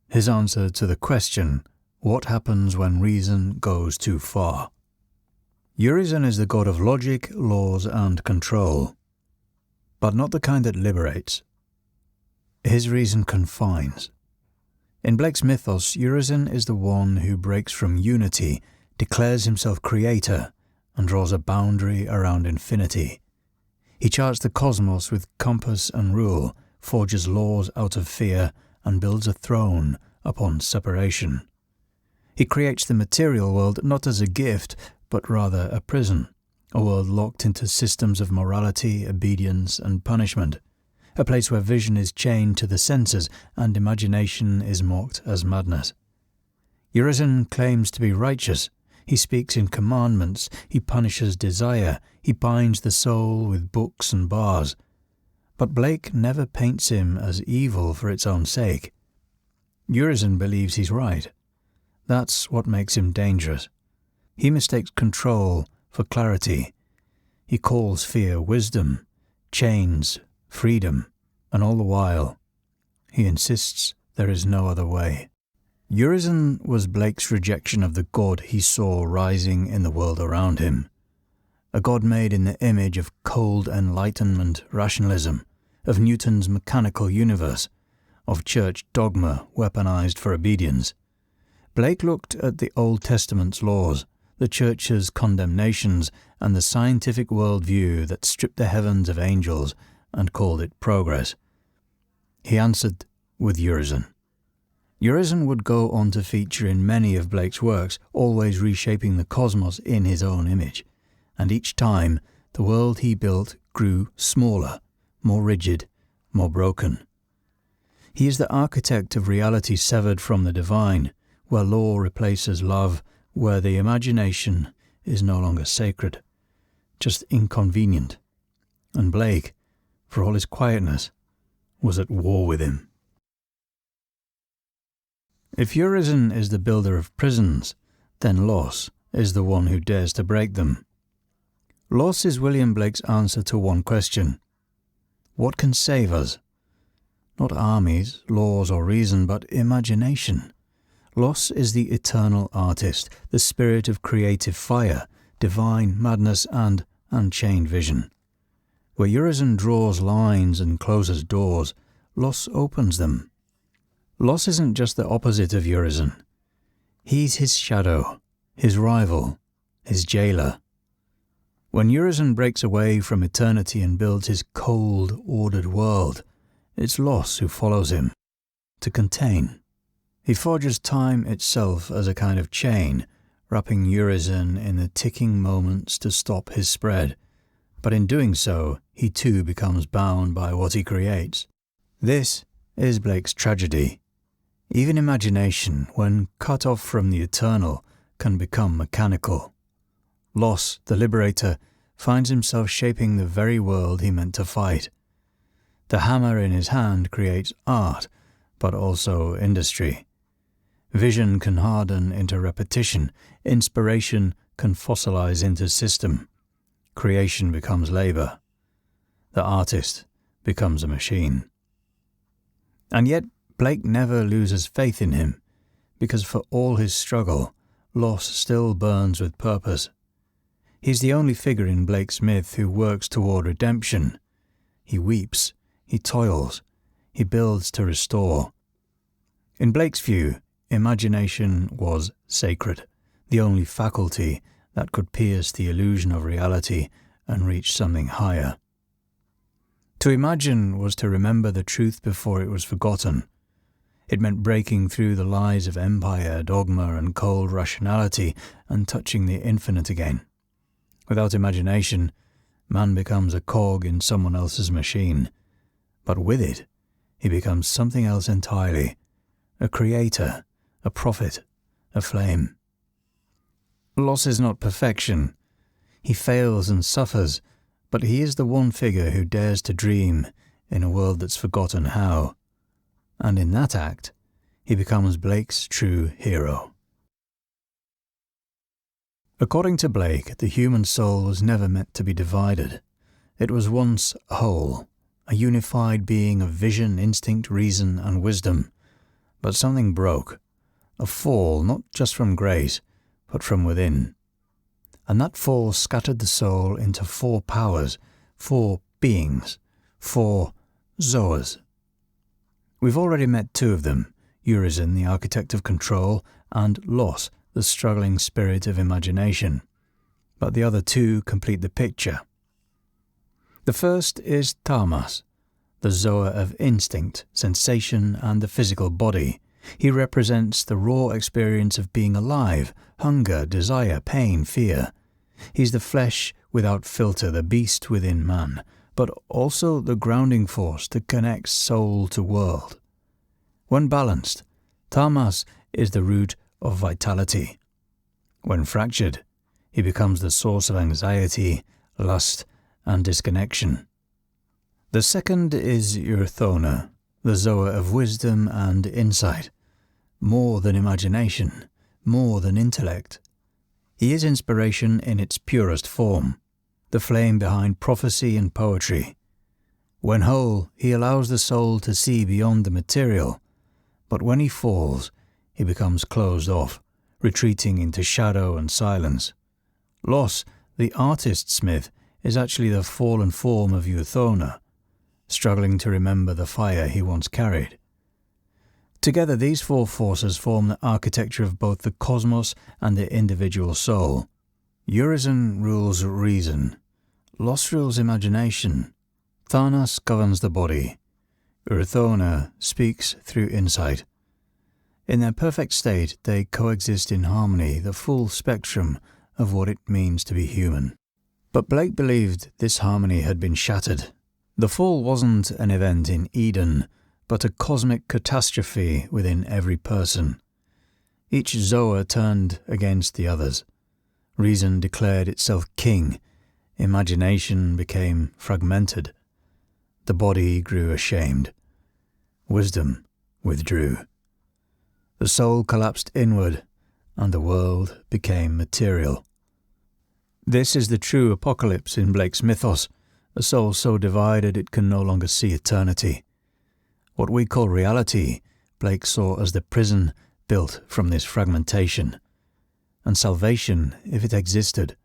his answer to the question, what happens when reason goes too far? Urizen is the god of logic, laws, and control, but not the kind that liberates. His reason confines. In Blake's mythos, Urizen is the one who breaks from unity, declares himself creator, and draws a boundary around infinity. He charts the cosmos with compass and rule, forges laws out of fear, and builds a throne upon separation. He creates the material world not as a gift, but rather a prison, a world locked into systems of morality, obedience, and punishment, a place where vision is chained to the senses and imagination is mocked as madness. Urizen claims to be righteous. He speaks in commandments, he punishes desire, he binds the soul with books and bars. But Blake never paints him as evil for its own sake. Urizen believes he's right. That's what makes him dangerous. He mistakes control for clarity. He calls fear wisdom, chains freedom, and all the while, he insists there is no other way. Urizen was Blake's rejection of the God he saw rising in the world around him, a God made in the image of cold Enlightenment rationalism, of Newton's mechanical universe, of church dogma weaponized for obedience. Blake looked at the Old Testament's laws, the church's condemnations, and the scientific worldview that stripped the heavens of angels and called it progress. He answered with Urizen. Urizen would go on to feature in many of Blake's works, always reshaping the cosmos in his own image, and each time the world he built grew smaller, more rigid, more broken. He is the architect of reality severed from the divine, where law replaces love, where the imagination is no longer sacred, just inconvenient. And Blake, for all his quietness, was at war with him. If Urizen is the builder of prisons, then Los is the one who dares to break them. Los is William Blake's answer to one question. What can save us? Not armies, laws, or reason, but imagination. Los is the eternal artist, the spirit of creative fire, divine madness, and unchained vision. Where Urizen draws lines and closes doors, Los opens them. Los isn't just the opposite of Urizen. He's his shadow, his rival, his jailer. When Urizen breaks away from eternity and builds his cold, ordered world, it's Los who follows him, to contain. He forges time itself as a kind of chain, wrapping Urizen in the ticking moments to stop his spread. But in doing so, he too becomes bound by what he creates. This is Blake's tragedy. Even imagination, when cut off from the eternal, can become mechanical. Los, the liberator, finds himself shaping the very world he meant to fight. The hammer in his hand creates art, but also industry. Vision can harden into repetition. Inspiration can fossilize into system. Creation becomes labor. The artist becomes a machine. And yet Blake never loses faith in him, because for all his struggle, loss still burns with purpose. He's the only figure in Blake's myth who works toward redemption. He weeps, he toils, he builds to restore. In Blake's view, imagination was sacred, the only faculty that could pierce the illusion of reality and reach something higher. To imagine was to remember the truth before it was forgotten. It meant breaking through the lies of empire, dogma, and cold rationality and touching the infinite again. Without imagination, man becomes a cog in someone else's machine. But with it, he becomes something else entirely, a creator, a prophet, a flame. Loss is not perfection. He fails and suffers, but he is the one figure who dares to dream in a world that's forgotten how. And in that act, he becomes Blake's true hero. According to Blake, the human soul was never meant to be divided. It was once whole, a unified being of vision, instinct, reason, and wisdom. But something broke, a fall not just from grace, but from within. And that fall scattered the soul into 4 powers, 4 beings, 4 Zoas. We've already met 2 of them, Urizen, the architect of control, and Los, the struggling spirit of imagination. But the other 2 complete the picture. The first is Tamas, the Zoa of instinct, sensation, and the physical body. He represents the raw experience of being alive, hunger, desire, pain, fear. He's the flesh without filter, the beast within man, but also the grounding force that connects soul to world. When balanced, Tamas is the root of vitality. When fractured, he becomes the source of anxiety, lust, and disconnection. The second is Urthona, the Zoa of wisdom and insight. More than imagination, more than intellect. He is inspiration in its purest form, the flame behind prophecy and poetry. When whole, he allows the soul to see beyond the material, but when he falls, he becomes closed off, retreating into shadow and silence. Los, the artist's myth, is actually the fallen form of Urthona, struggling to remember the fire he once carried. Together, these 4 forces form the architecture of both the cosmos and the individual soul. Urizen rules reason. Los rules imagination. Thanas governs the body. Urthona speaks through insight. In their perfect state, they coexist in harmony, the full spectrum of what it means to be human. But Blake believed this harmony had been shattered. The fall wasn't an event in Eden, but a cosmic catastrophe within every person. Each Zoa turned against the others. Reason declared itself king. Imagination became fragmented. The body grew ashamed. Wisdom withdrew. The soul collapsed inward, and the world became material. This is the true apocalypse in Blake's mythos, a soul so divided it can no longer see eternity. What we call reality, Blake saw as the prison built from this fragmentation. And salvation, if it existed,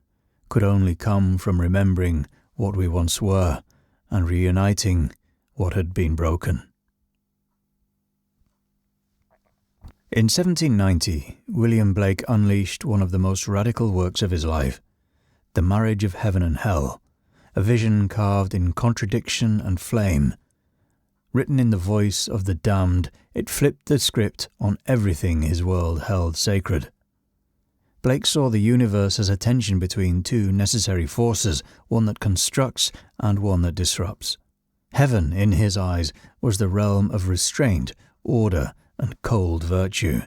could only come from remembering what we once were and reuniting what had been broken. In 1790, William Blake unleashed one of the most radical works of his life, The Marriage of Heaven and Hell, a vision carved in contradiction and flame. Written in the voice of the damned, it flipped the script on everything his world held sacred. Blake saw the universe as a tension between 2 necessary forces, one that constructs and one that disrupts. Heaven, in his eyes, was the realm of restraint, order, and cold virtue.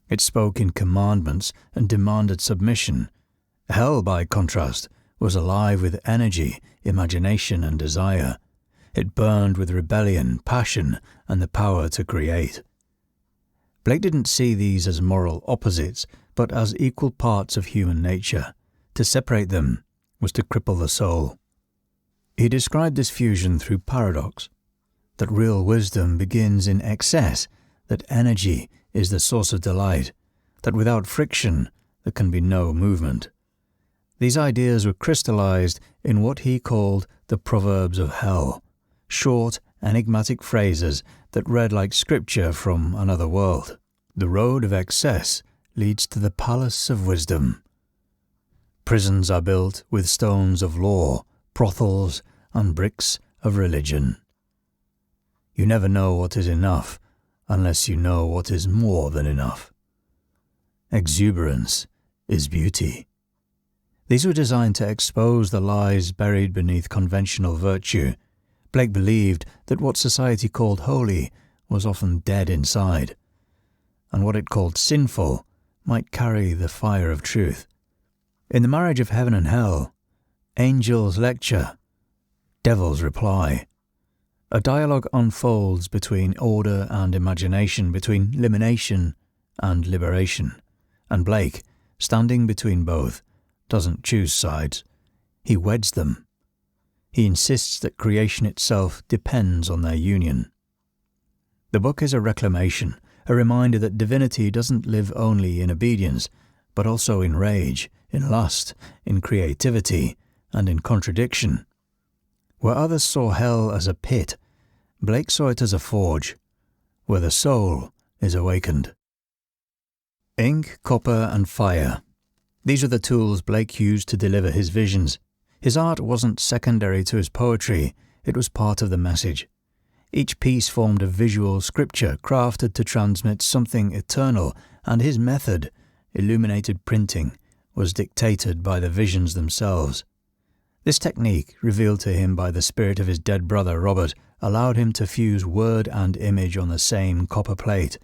It spoke in commandments and demanded submission. Hell, by contrast, was alive with energy, imagination, and desire. It burned with rebellion, passion, and the power to create. Blake didn't see these as moral opposites, but as equal parts of human nature. To separate them was to cripple the soul. He described this fusion through paradox, that real wisdom begins in excess, that energy is the source of delight, that without friction there can be no movement. These ideas were crystallized in what he called the Proverbs of Hell, short, enigmatic phrases that read like scripture from another world. The road of excess leads to the palace of wisdom. Prisons are built with stones of law, brothels, and bricks of religion. You never know what is enough unless you know what is more than enough. Exuberance is beauty. These were designed to expose the lies buried beneath conventional virtue. Blake believed that what society called holy was often dead inside, and what it called sinful might carry the fire of truth. In The Marriage of Heaven and Hell, angels lecture, devils reply. A dialogue unfolds between order and imagination, between elimination and liberation, and Blake, standing between both, doesn't choose sides. He weds them. He insists that creation itself depends on their union. The book is a reclamation, a reminder that divinity doesn't live only in obedience, but also in rage, in lust, in creativity, and in contradiction. Where others saw hell as a pit, Blake saw it as a forge, where the soul is awakened. Ink, copper, and fire. These are the tools Blake used to deliver his visions. His art wasn't secondary to his poetry, it was part of the message. Each piece formed a visual scripture crafted to transmit something eternal, and his method, illuminated printing, was dictated by the visions themselves. This technique, revealed to him by the spirit of his dead brother Robert, allowed him to fuse word and image on the same copper plate.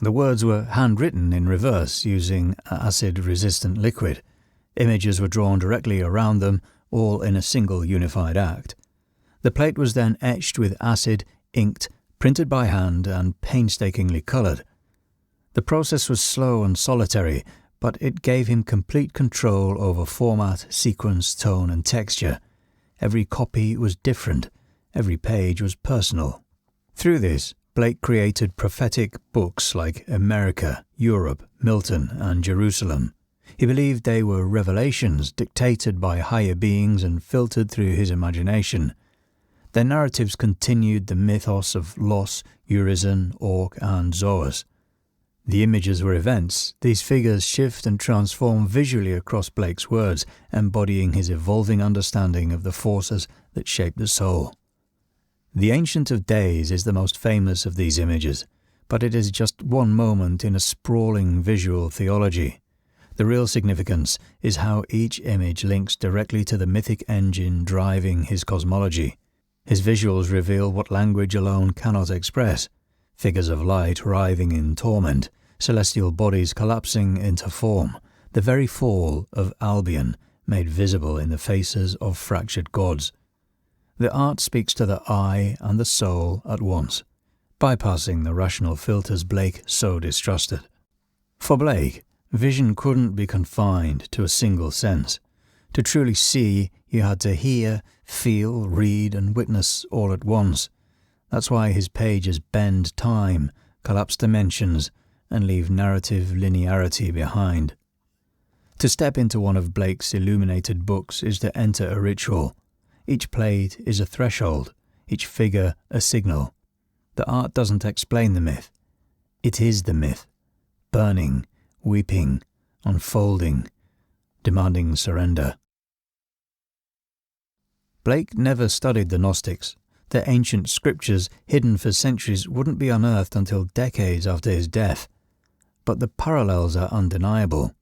The words were handwritten in reverse using acid-resistant liquid. Images were drawn directly around them, all in a single unified act. The plate was then etched with acid, inked, printed by hand, and painstakingly coloured. The process was slow and solitary, but it gave him complete control over format, sequence, tone, and texture. Every copy was different. Every page was personal. Through this, Blake created prophetic books like America, Europe, Milton, and Jerusalem. He believed they were revelations dictated by higher beings and filtered through his imagination. Their narratives continued the mythos of Los, Urizen, Orc, and Zoas. The images were events. These figures shift and transform visually across Blake's words, embodying his evolving understanding of the forces that shape the soul. The Ancient of Days is the most famous of these images, but it is just one moment in a sprawling visual theology. The real significance is how each image links directly to the mythic engine driving his cosmology. His visuals reveal what language alone cannot express: figures of light writhing in torment, celestial bodies collapsing into form, the very fall of Albion made visible in the faces of fractured gods. The art speaks to the eye and the soul at once, bypassing the rational filters Blake so distrusted. For Blake, vision couldn't be confined to a single sense. To truly see, you had to hear, feel, read, and witness all at once. That's why his pages bend time, collapse dimensions, and leave narrative linearity behind. To step into one of Blake's illuminated books is to enter a ritual. Each plate is a threshold, each figure a signal. The art doesn't explain the myth. It is the myth, burning, weeping, unfolding, demanding surrender. Blake never studied the Gnostics. Their ancient scriptures, hidden for centuries, wouldn't be unearthed until decades after his death. But the parallels are undeniable.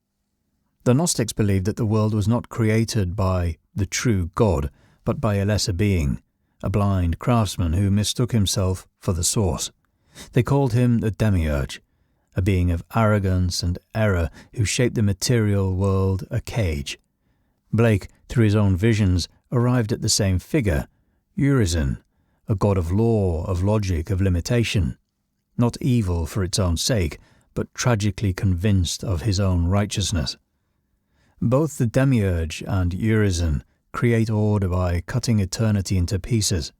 The Gnostics believed that the world was not created by the true God, but by a lesser being, a blind craftsman who mistook himself for the source. They called him the Demiurge, a being of arrogance and error who shaped the material world a cage. Blake, through his own visions, arrived at the same figure, Urizen, a god of law, of logic, of limitation. Not evil for its own sake, but tragically convinced of his own righteousness. Both the Demiurge and Urizen create order by cutting eternity into pieces.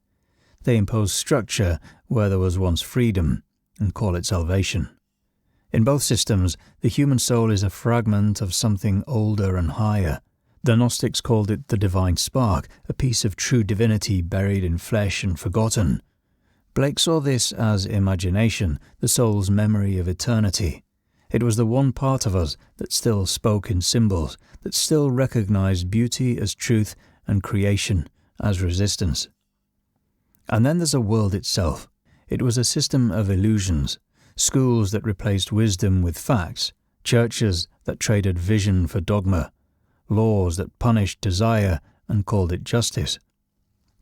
They impose structure where there was once freedom and call it salvation. In both systems, the human soul is a fragment of something older and higher. The Gnostics called it the divine spark, a piece of true divinity buried in flesh and forgotten. Blake saw this as imagination, the soul's memory of eternity. It was the one part of us that still spoke in symbols, that still recognized beauty as truth and creation as resistance. And then there's a world itself. It was a system of illusions, schools that replaced wisdom with facts, churches that traded vision for dogma, laws that punished desire and called it justice.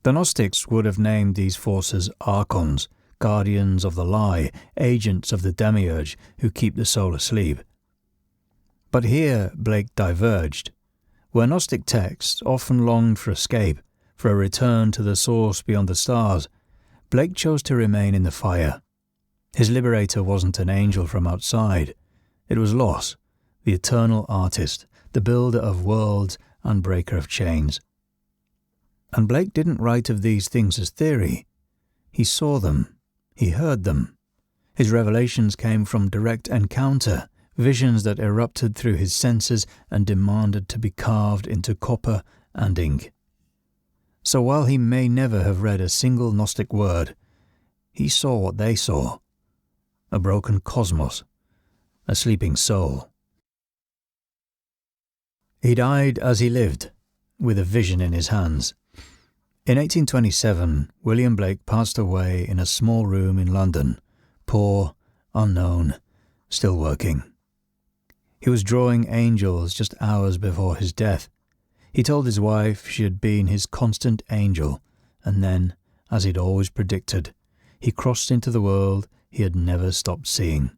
The Gnostics would have named these forces Archons, guardians of the lie, agents of the Demiurge who keep the soul asleep. But here Blake diverged. Where Gnostic texts often longed for escape, for a return to the source beyond the stars, Blake chose to remain in the fire. His liberator wasn't an angel from outside. It was Los, the eternal artist, the builder of worlds and breaker of chains. And Blake didn't write of these things as theory. He saw them. He heard them. His revelations came from direct encounter, visions that erupted through his senses and demanded to be carved into copper and ink. So while he may never have read a single Gnostic word, he saw what they saw: a broken cosmos, a sleeping soul. He died as he lived, with a vision in his hands. In 1827, William Blake passed away in a small room in London, poor, unknown, still working. He was drawing angels just hours before his death. He told his wife she had been his constant angel, and then, as he'd always predicted, he crossed into the world he had never stopped seeing.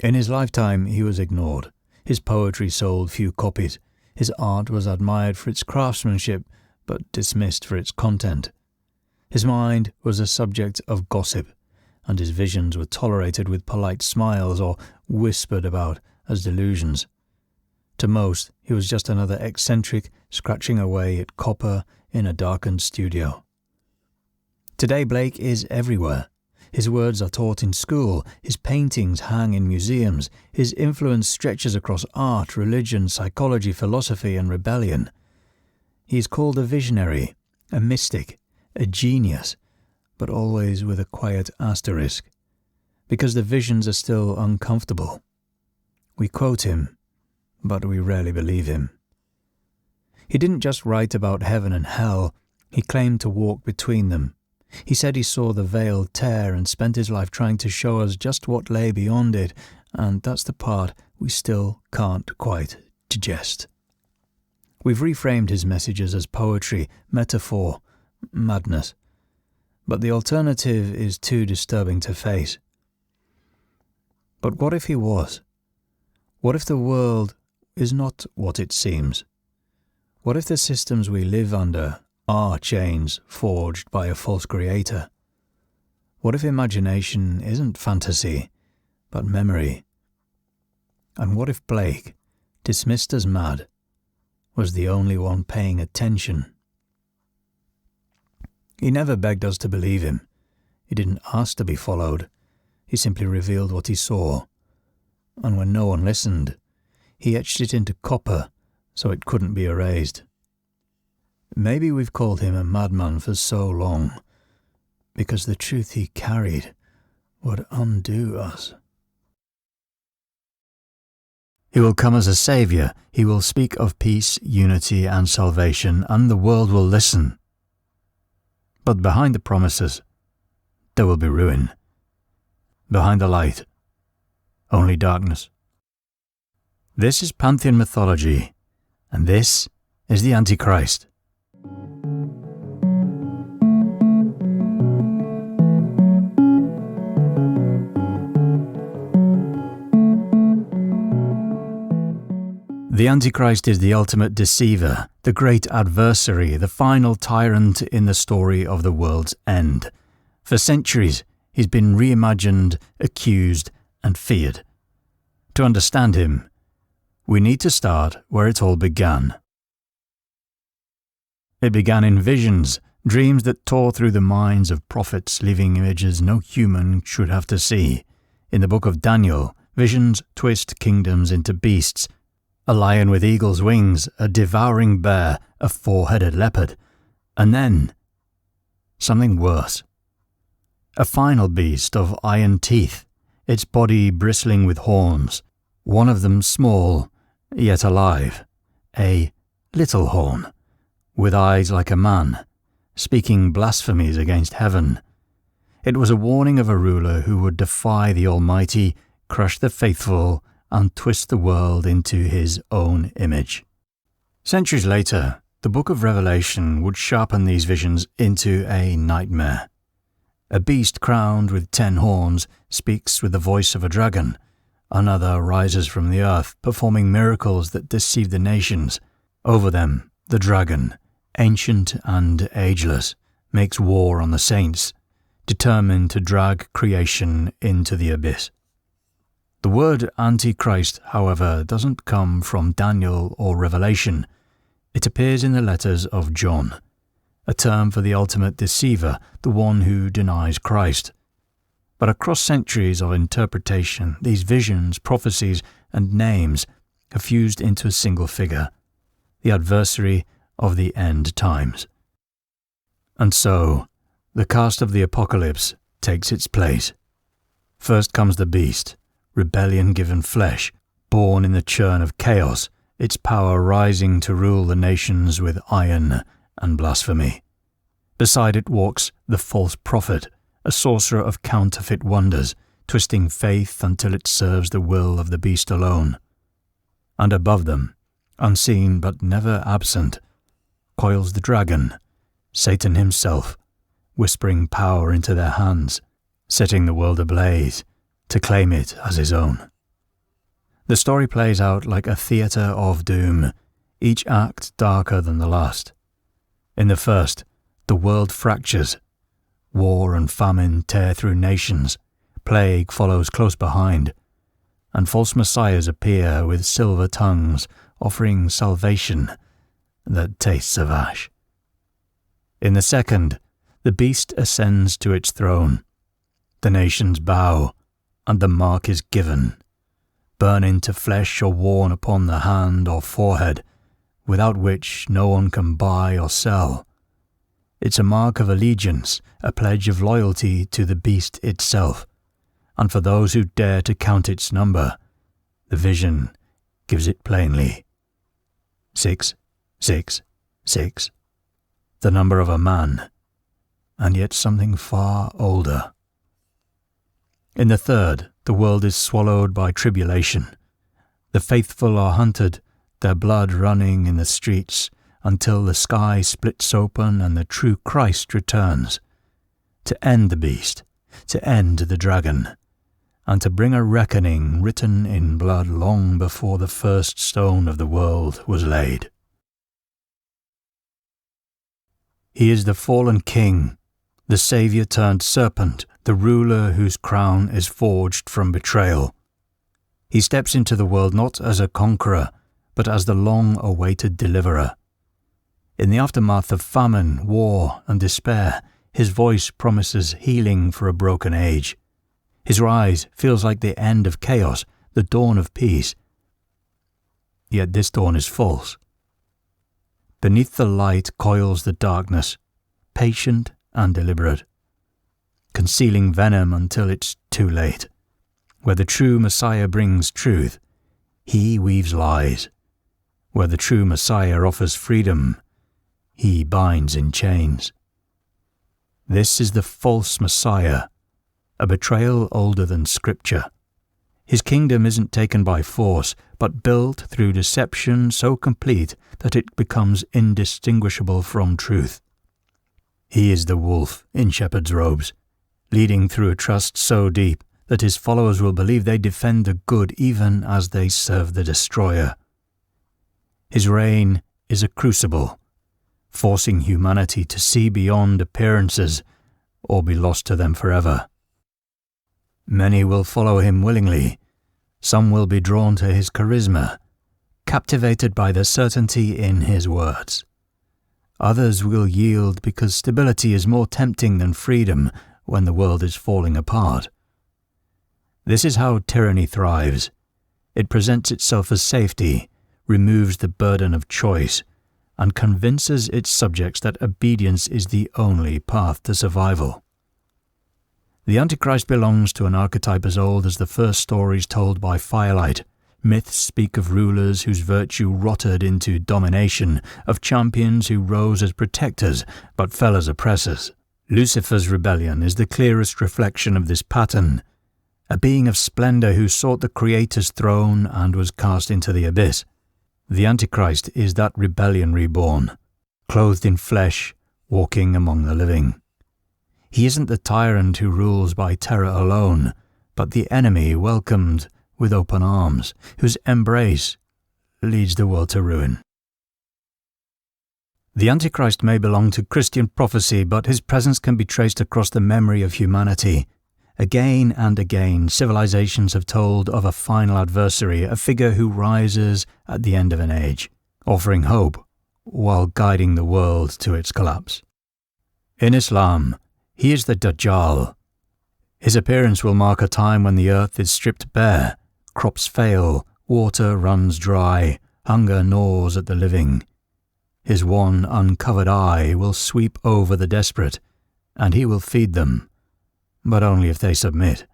In his lifetime he was ignored. His poetry sold few copies. His art was admired for its craftsmanship, but dismissed for its content. His mind was a subject of gossip, and his visions were tolerated with polite smiles or whispered about as delusions. To most, he was just another eccentric scratching away at copper in a darkened studio. Today Blake is everywhere. His words are taught in school, his paintings hang in museums, his influence stretches across art, religion, psychology, philosophy and rebellion. He is called a visionary, a mystic, a genius, but always with a quiet asterisk, because the visions are still uncomfortable. We quote him, but we rarely believe him. He didn't just write about heaven and hell, he claimed to walk between them. He said he saw the veil tear and spent his life trying to show us just what lay beyond it, and that's the part we still can't quite digest. We've reframed his messages as poetry, metaphor, madness. But the alternative is too disturbing to face. But what if he was? What if the world is not what it seems? What if the systems we live under are chains forged by a false creator? What if imagination isn't fantasy, but memory? And what if Blake, dismissed as mad, was the only one paying attention? He never begged us to believe him. He didn't ask to be followed. He simply revealed what he saw. And when no one listened, he etched it into copper so it couldn't be erased. Maybe we've called him a madman for so long, because the truth he carried would undo us. He will come as a saviour. He will speak of peace, unity and salvation, and the world will listen. But behind the promises, there will be ruin. Behind the light, only darkness. This is Pantheon Mythology, and this is the Antichrist. The Antichrist is the ultimate deceiver, the great adversary, the final tyrant in the story of the world's end. For centuries, he's been reimagined, accused, and feared. To understand him, we need to start where it all began. It began in visions, dreams that tore through the minds of prophets, leaving images no human should have to see. In the book of Daniel, visions twist kingdoms into beasts. A lion with eagle's wings, a devouring bear, a four-headed leopard, and then something worse. A final beast of iron teeth, its body bristling with horns, one of them small, yet alive, a little horn, with eyes like a man, speaking blasphemies against heaven. It was a warning of a ruler who would defy the Almighty, crush the faithful, and twist the world into his own image. Centuries later, the book of Revelation would sharpen these visions into a nightmare. A beast crowned with 10 horns speaks with the voice of a dragon. Another rises from the earth, performing miracles that deceive the nations. Over them, the dragon, ancient and ageless, makes war on the saints, determined to drag creation into the abyss. The word Antichrist, however, doesn't come from Daniel or Revelation. It appears in the letters of John, a term for the ultimate deceiver, the one who denies Christ. But across centuries of interpretation, these visions, prophecies, and names are fused into a single figure, the adversary of the end times. And so, the cast of the apocalypse takes its place. First comes the beast, rebellion given flesh, born in the churn of chaos, its power rising to rule the nations with iron and blasphemy. Beside it walks the false prophet, a sorcerer of counterfeit wonders, twisting faith until it serves the will of the beast alone. And above them, unseen but never absent, coils the dragon, Satan himself, whispering power into their hands, setting the world ablaze to claim it as his own. The story plays out like a theatre of doom, each act darker than the last. In the first, the world fractures. War and famine tear through nations, plague follows close behind, and false messiahs appear with silver tongues, offering salvation that tastes of ash. In the second, the beast ascends to its throne. The nations bow, and the mark is given, burn into flesh or worn upon the hand or forehead, without which no one can buy or sell. It's a mark of allegiance, a pledge of loyalty to the beast itself, and for those who dare to count its number, the vision gives it plainly. 666, the number of a man, and yet something far older. In the third, the world is swallowed by tribulation. The faithful are hunted, their blood running in the streets, until the sky splits open and the true Christ returns, to end the beast, to end the dragon, and to bring a reckoning written in blood long before the first stone of the world was laid. He is the fallen king, the Saviour turned serpent, the ruler whose crown is forged from betrayal. He steps into the world not as a conqueror, but as the long-awaited deliverer. In the aftermath of famine, war, and despair, his voice promises healing for a broken age. His rise feels like the end of chaos, the dawn of peace. Yet this dawn is false. Beneath the light coils the darkness, patient and deliberate, concealing venom until it's too late. Where the true Messiah brings truth, he weaves lies. Where the true Messiah offers freedom, he binds in chains. This is the false Messiah, a betrayal older than Scripture. His kingdom isn't taken by force, but built through deception so complete that it becomes indistinguishable from truth. He is the wolf in shepherd's robes, leading through a trust so deep that his followers will believe they defend the good even as they serve the destroyer. His reign is a crucible, forcing humanity to see beyond appearances or be lost to them forever. Many will follow him willingly. Some will be drawn to his charisma, captivated by the certainty in his words. Others will yield because stability is more tempting than freedom when the world is falling apart. This is how tyranny thrives. It presents itself as safety, removes the burden of choice, and convinces its subjects that obedience is the only path to survival. The Antichrist belongs to an archetype as old as the first stories told by firelight. Myths speak of rulers whose virtue rotted into domination, of champions who rose as protectors but fell as oppressors. Lucifer's rebellion is the clearest reflection of this pattern, a being of splendor who sought the Creator's throne and was cast into the abyss. The Antichrist is that rebellion reborn, clothed in flesh, walking among the living. He isn't the tyrant who rules by terror alone, but the enemy welcomed with open arms, whose embrace leads the world to ruin. The Antichrist may belong to Christian prophecy, but his presence can be traced across the memory of humanity. Again and again, civilizations have told of a final adversary, a figure who rises at the end of an age, offering hope while guiding the world to its collapse. In Islam, he is the Dajjal. His appearance will mark a time when the earth is stripped bare, crops fail, water runs dry, hunger gnaws at the living. His one uncovered eye will sweep over the desperate, and he will feed them, but only if they submit.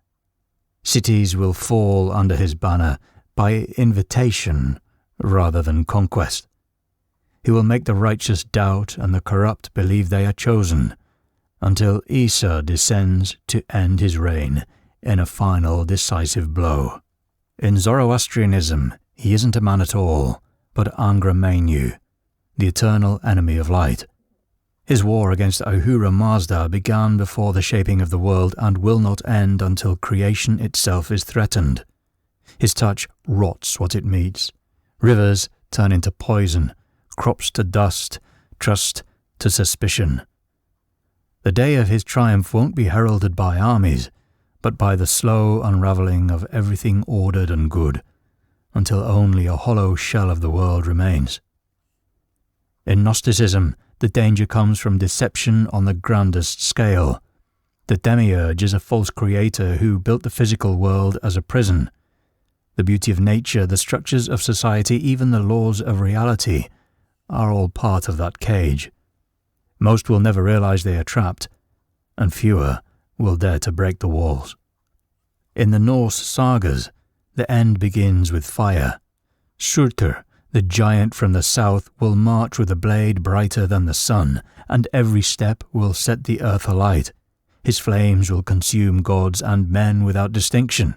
Cities will fall under his banner by invitation rather than conquest. He will make the righteous doubt and the corrupt believe they are chosen, until Isa descends to end his reign in a final decisive blow. In Zoroastrianism, he isn't a man at all, but Angra Mainyu, the eternal enemy of light. His war against Ahura Mazda began before the shaping of the world and will not end until creation itself is threatened. His touch rots what it meets. Rivers turn into poison, crops to dust, trust to suspicion. The day of his triumph won't be heralded by armies, but by the slow unravelling of everything ordered and good, until only a hollow shell of the world remains. In Gnosticism, the danger comes from deception on the grandest scale. The Demiurge is a false creator who built the physical world as a prison. The beauty of nature, the structures of society, even the laws of reality, are all part of that cage. Most will never realize they are trapped, and fewer will dare to break the walls. In the Norse sagas, the end begins with fire. Surtur, the giant from the south, will march with a blade brighter than the sun, and every step will set the earth alight. His flames will consume gods and men without distinction.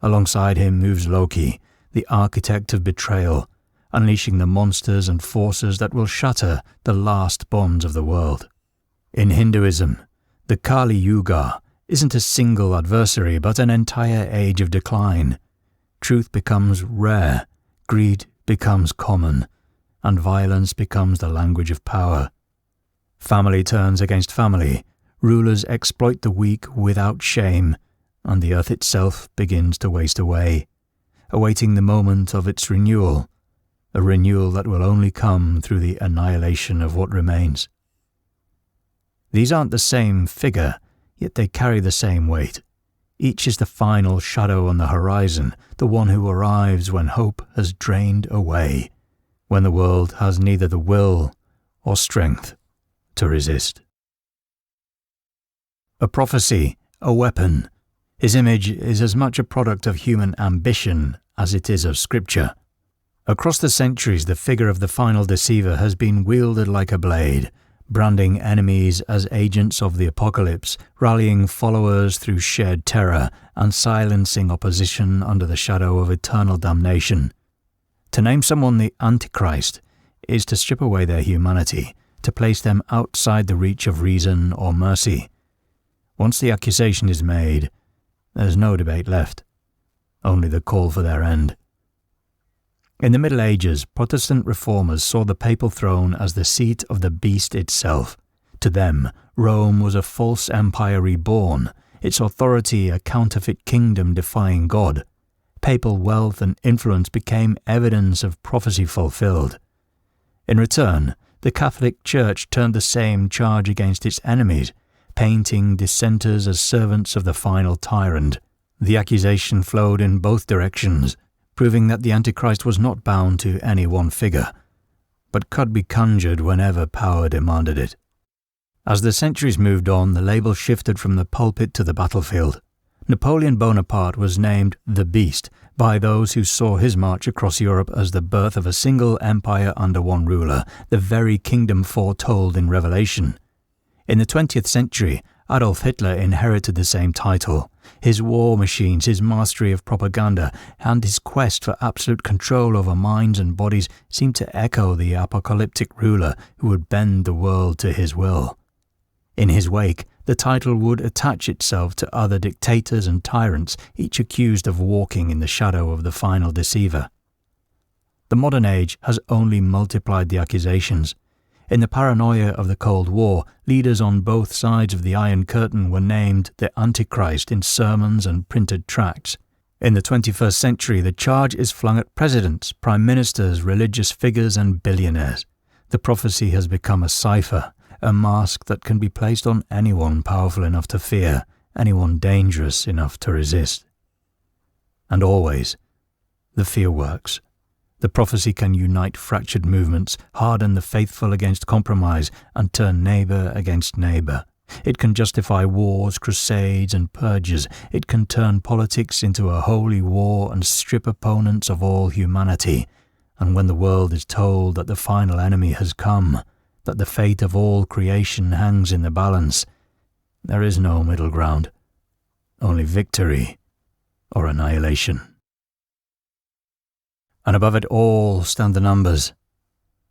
Alongside him moves Loki, the architect of betrayal, unleashing the monsters and forces that will shatter the last bonds of the world. In Hinduism, the Kali Yuga isn't a single adversary but an entire age of decline. Truth becomes rare, greed becomes common, and violence becomes the language of power. Family turns against family, rulers exploit the weak without shame, and the earth itself begins to waste away, awaiting the moment of its renewal, a renewal that will only come through the annihilation of what remains. These aren't the same figure, yet they carry the same weight. Each is the final shadow on the horizon, the one who arrives when hope has drained away, when the world has neither the will or strength to resist. A prophecy, a weapon. His image is as much a product of human ambition as it is of scripture. Across the centuries, the figure of the final deceiver has been wielded like a blade, branding enemies as agents of the apocalypse, rallying followers through shared terror, and silencing opposition under the shadow of eternal damnation. To name someone the Antichrist is to strip away their humanity, to place them outside the reach of reason or mercy. Once the accusation is made, there's no debate left, only the call for their end. In the Middle Ages, Protestant reformers saw the papal throne as the seat of the beast itself. To them, Rome was a false empire reborn, its authority a counterfeit kingdom defying God. Papal wealth and influence became evidence of prophecy fulfilled. In return, the Catholic Church turned the same charge against its enemies, painting dissenters as servants of the final tyrant. The accusation flowed in both directions, proving that the Antichrist was not bound to any one figure, but could be conjured whenever power demanded it. As the centuries moved on, the label shifted from the pulpit to the battlefield. Napoleon Bonaparte was named the Beast by those who saw his march across Europe as the birth of a single empire under one ruler, the very kingdom foretold in Revelation. In the 20th century, Adolf Hitler inherited the same title. His war machines, his mastery of propaganda, and his quest for absolute control over minds and bodies seemed to echo the apocalyptic ruler who would bend the world to his will. In his wake, the title would attach itself to other dictators and tyrants, each accused of walking in the shadow of the final deceiver. The modern age has only multiplied the accusations. In the paranoia of the Cold War, leaders on both sides of the Iron Curtain were named the Antichrist in sermons and printed tracts. In the 21st century, the charge is flung at presidents, prime ministers, religious figures and billionaires. The prophecy has become a cipher, a mask that can be placed on anyone powerful enough to fear, anyone dangerous enough to resist. And always, the fear works. The prophecy can unite fractured movements, harden the faithful against compromise, and turn neighbour against neighbour. It can justify wars, crusades, and purges. It can turn politics into a holy war and strip opponents of all humanity. And when the world is told that the final enemy has come, that the fate of all creation hangs in the balance, there is no middle ground, only victory or annihilation. And above it all stand the numbers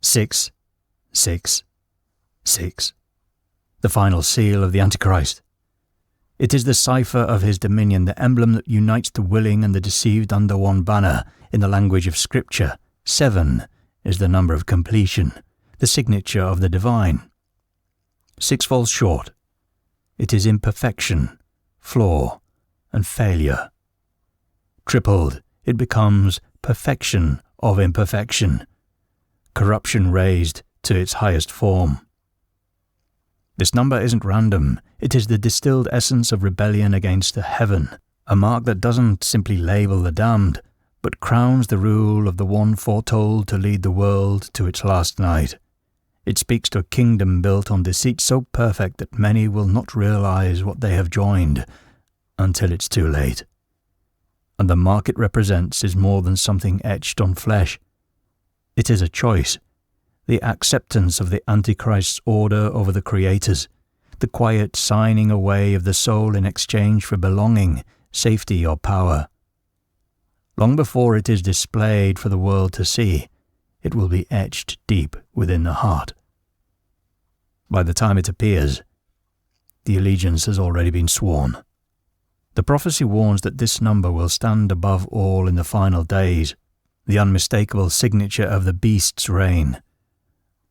6, 6, 6, the final seal of the Antichrist. It is the cipher of his dominion, the emblem that unites the willing and the deceived under one banner. In the language of Scripture, 7 is the number of completion, the signature of the divine. 6 falls short. It is imperfection, flaw, and failure. Tripled, it becomes perfection of imperfection, corruption raised to its highest form. This number isn't random. It is the distilled essence of rebellion against the heaven, a mark that doesn't simply label the damned, but crowns the rule of the one foretold to lead the world to its last night. It speaks to a kingdom built on deceit so perfect that many will not realize what they have joined until it's too late. And the mark it represents is more than something etched on flesh. It is a choice, the acceptance of the Antichrist's order over the creators, the quiet signing away of the soul in exchange for belonging, safety or power. Long before it is displayed for the world to see, it will be etched deep within the heart. By the time it appears, the allegiance has already been sworn. The prophecy warns that this number will stand above all in the final days, the unmistakable signature of the beast's reign,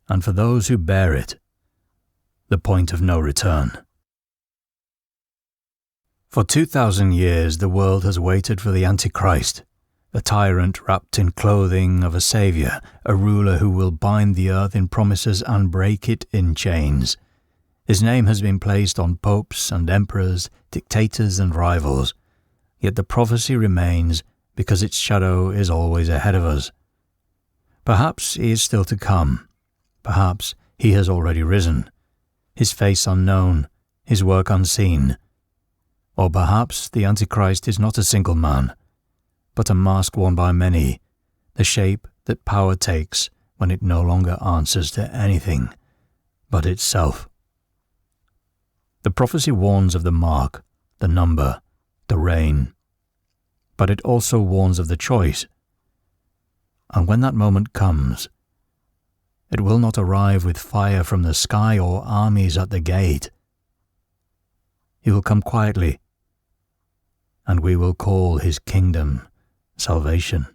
and for those who bear it, the point of no return. For 2,000 years the world has waited for the Antichrist, a tyrant wrapped in clothing of a saviour, a ruler who will bind the earth in promises and break it in chains. His name has been placed on popes and emperors, dictators and rivals, yet the prophecy remains because its shadow is always ahead of us. Perhaps he is still to come. Perhaps he has already risen, his face unknown, his work unseen. Or perhaps the Antichrist is not a single man, but a mask worn by many, the shape that power takes when it no longer answers to anything but itself. The prophecy warns of the mark, the number, the reign, but it also warns of the choice. And when that moment comes, it will not arrive with fire from the sky or armies at the gate. He will come quietly, and we will call his kingdom salvation.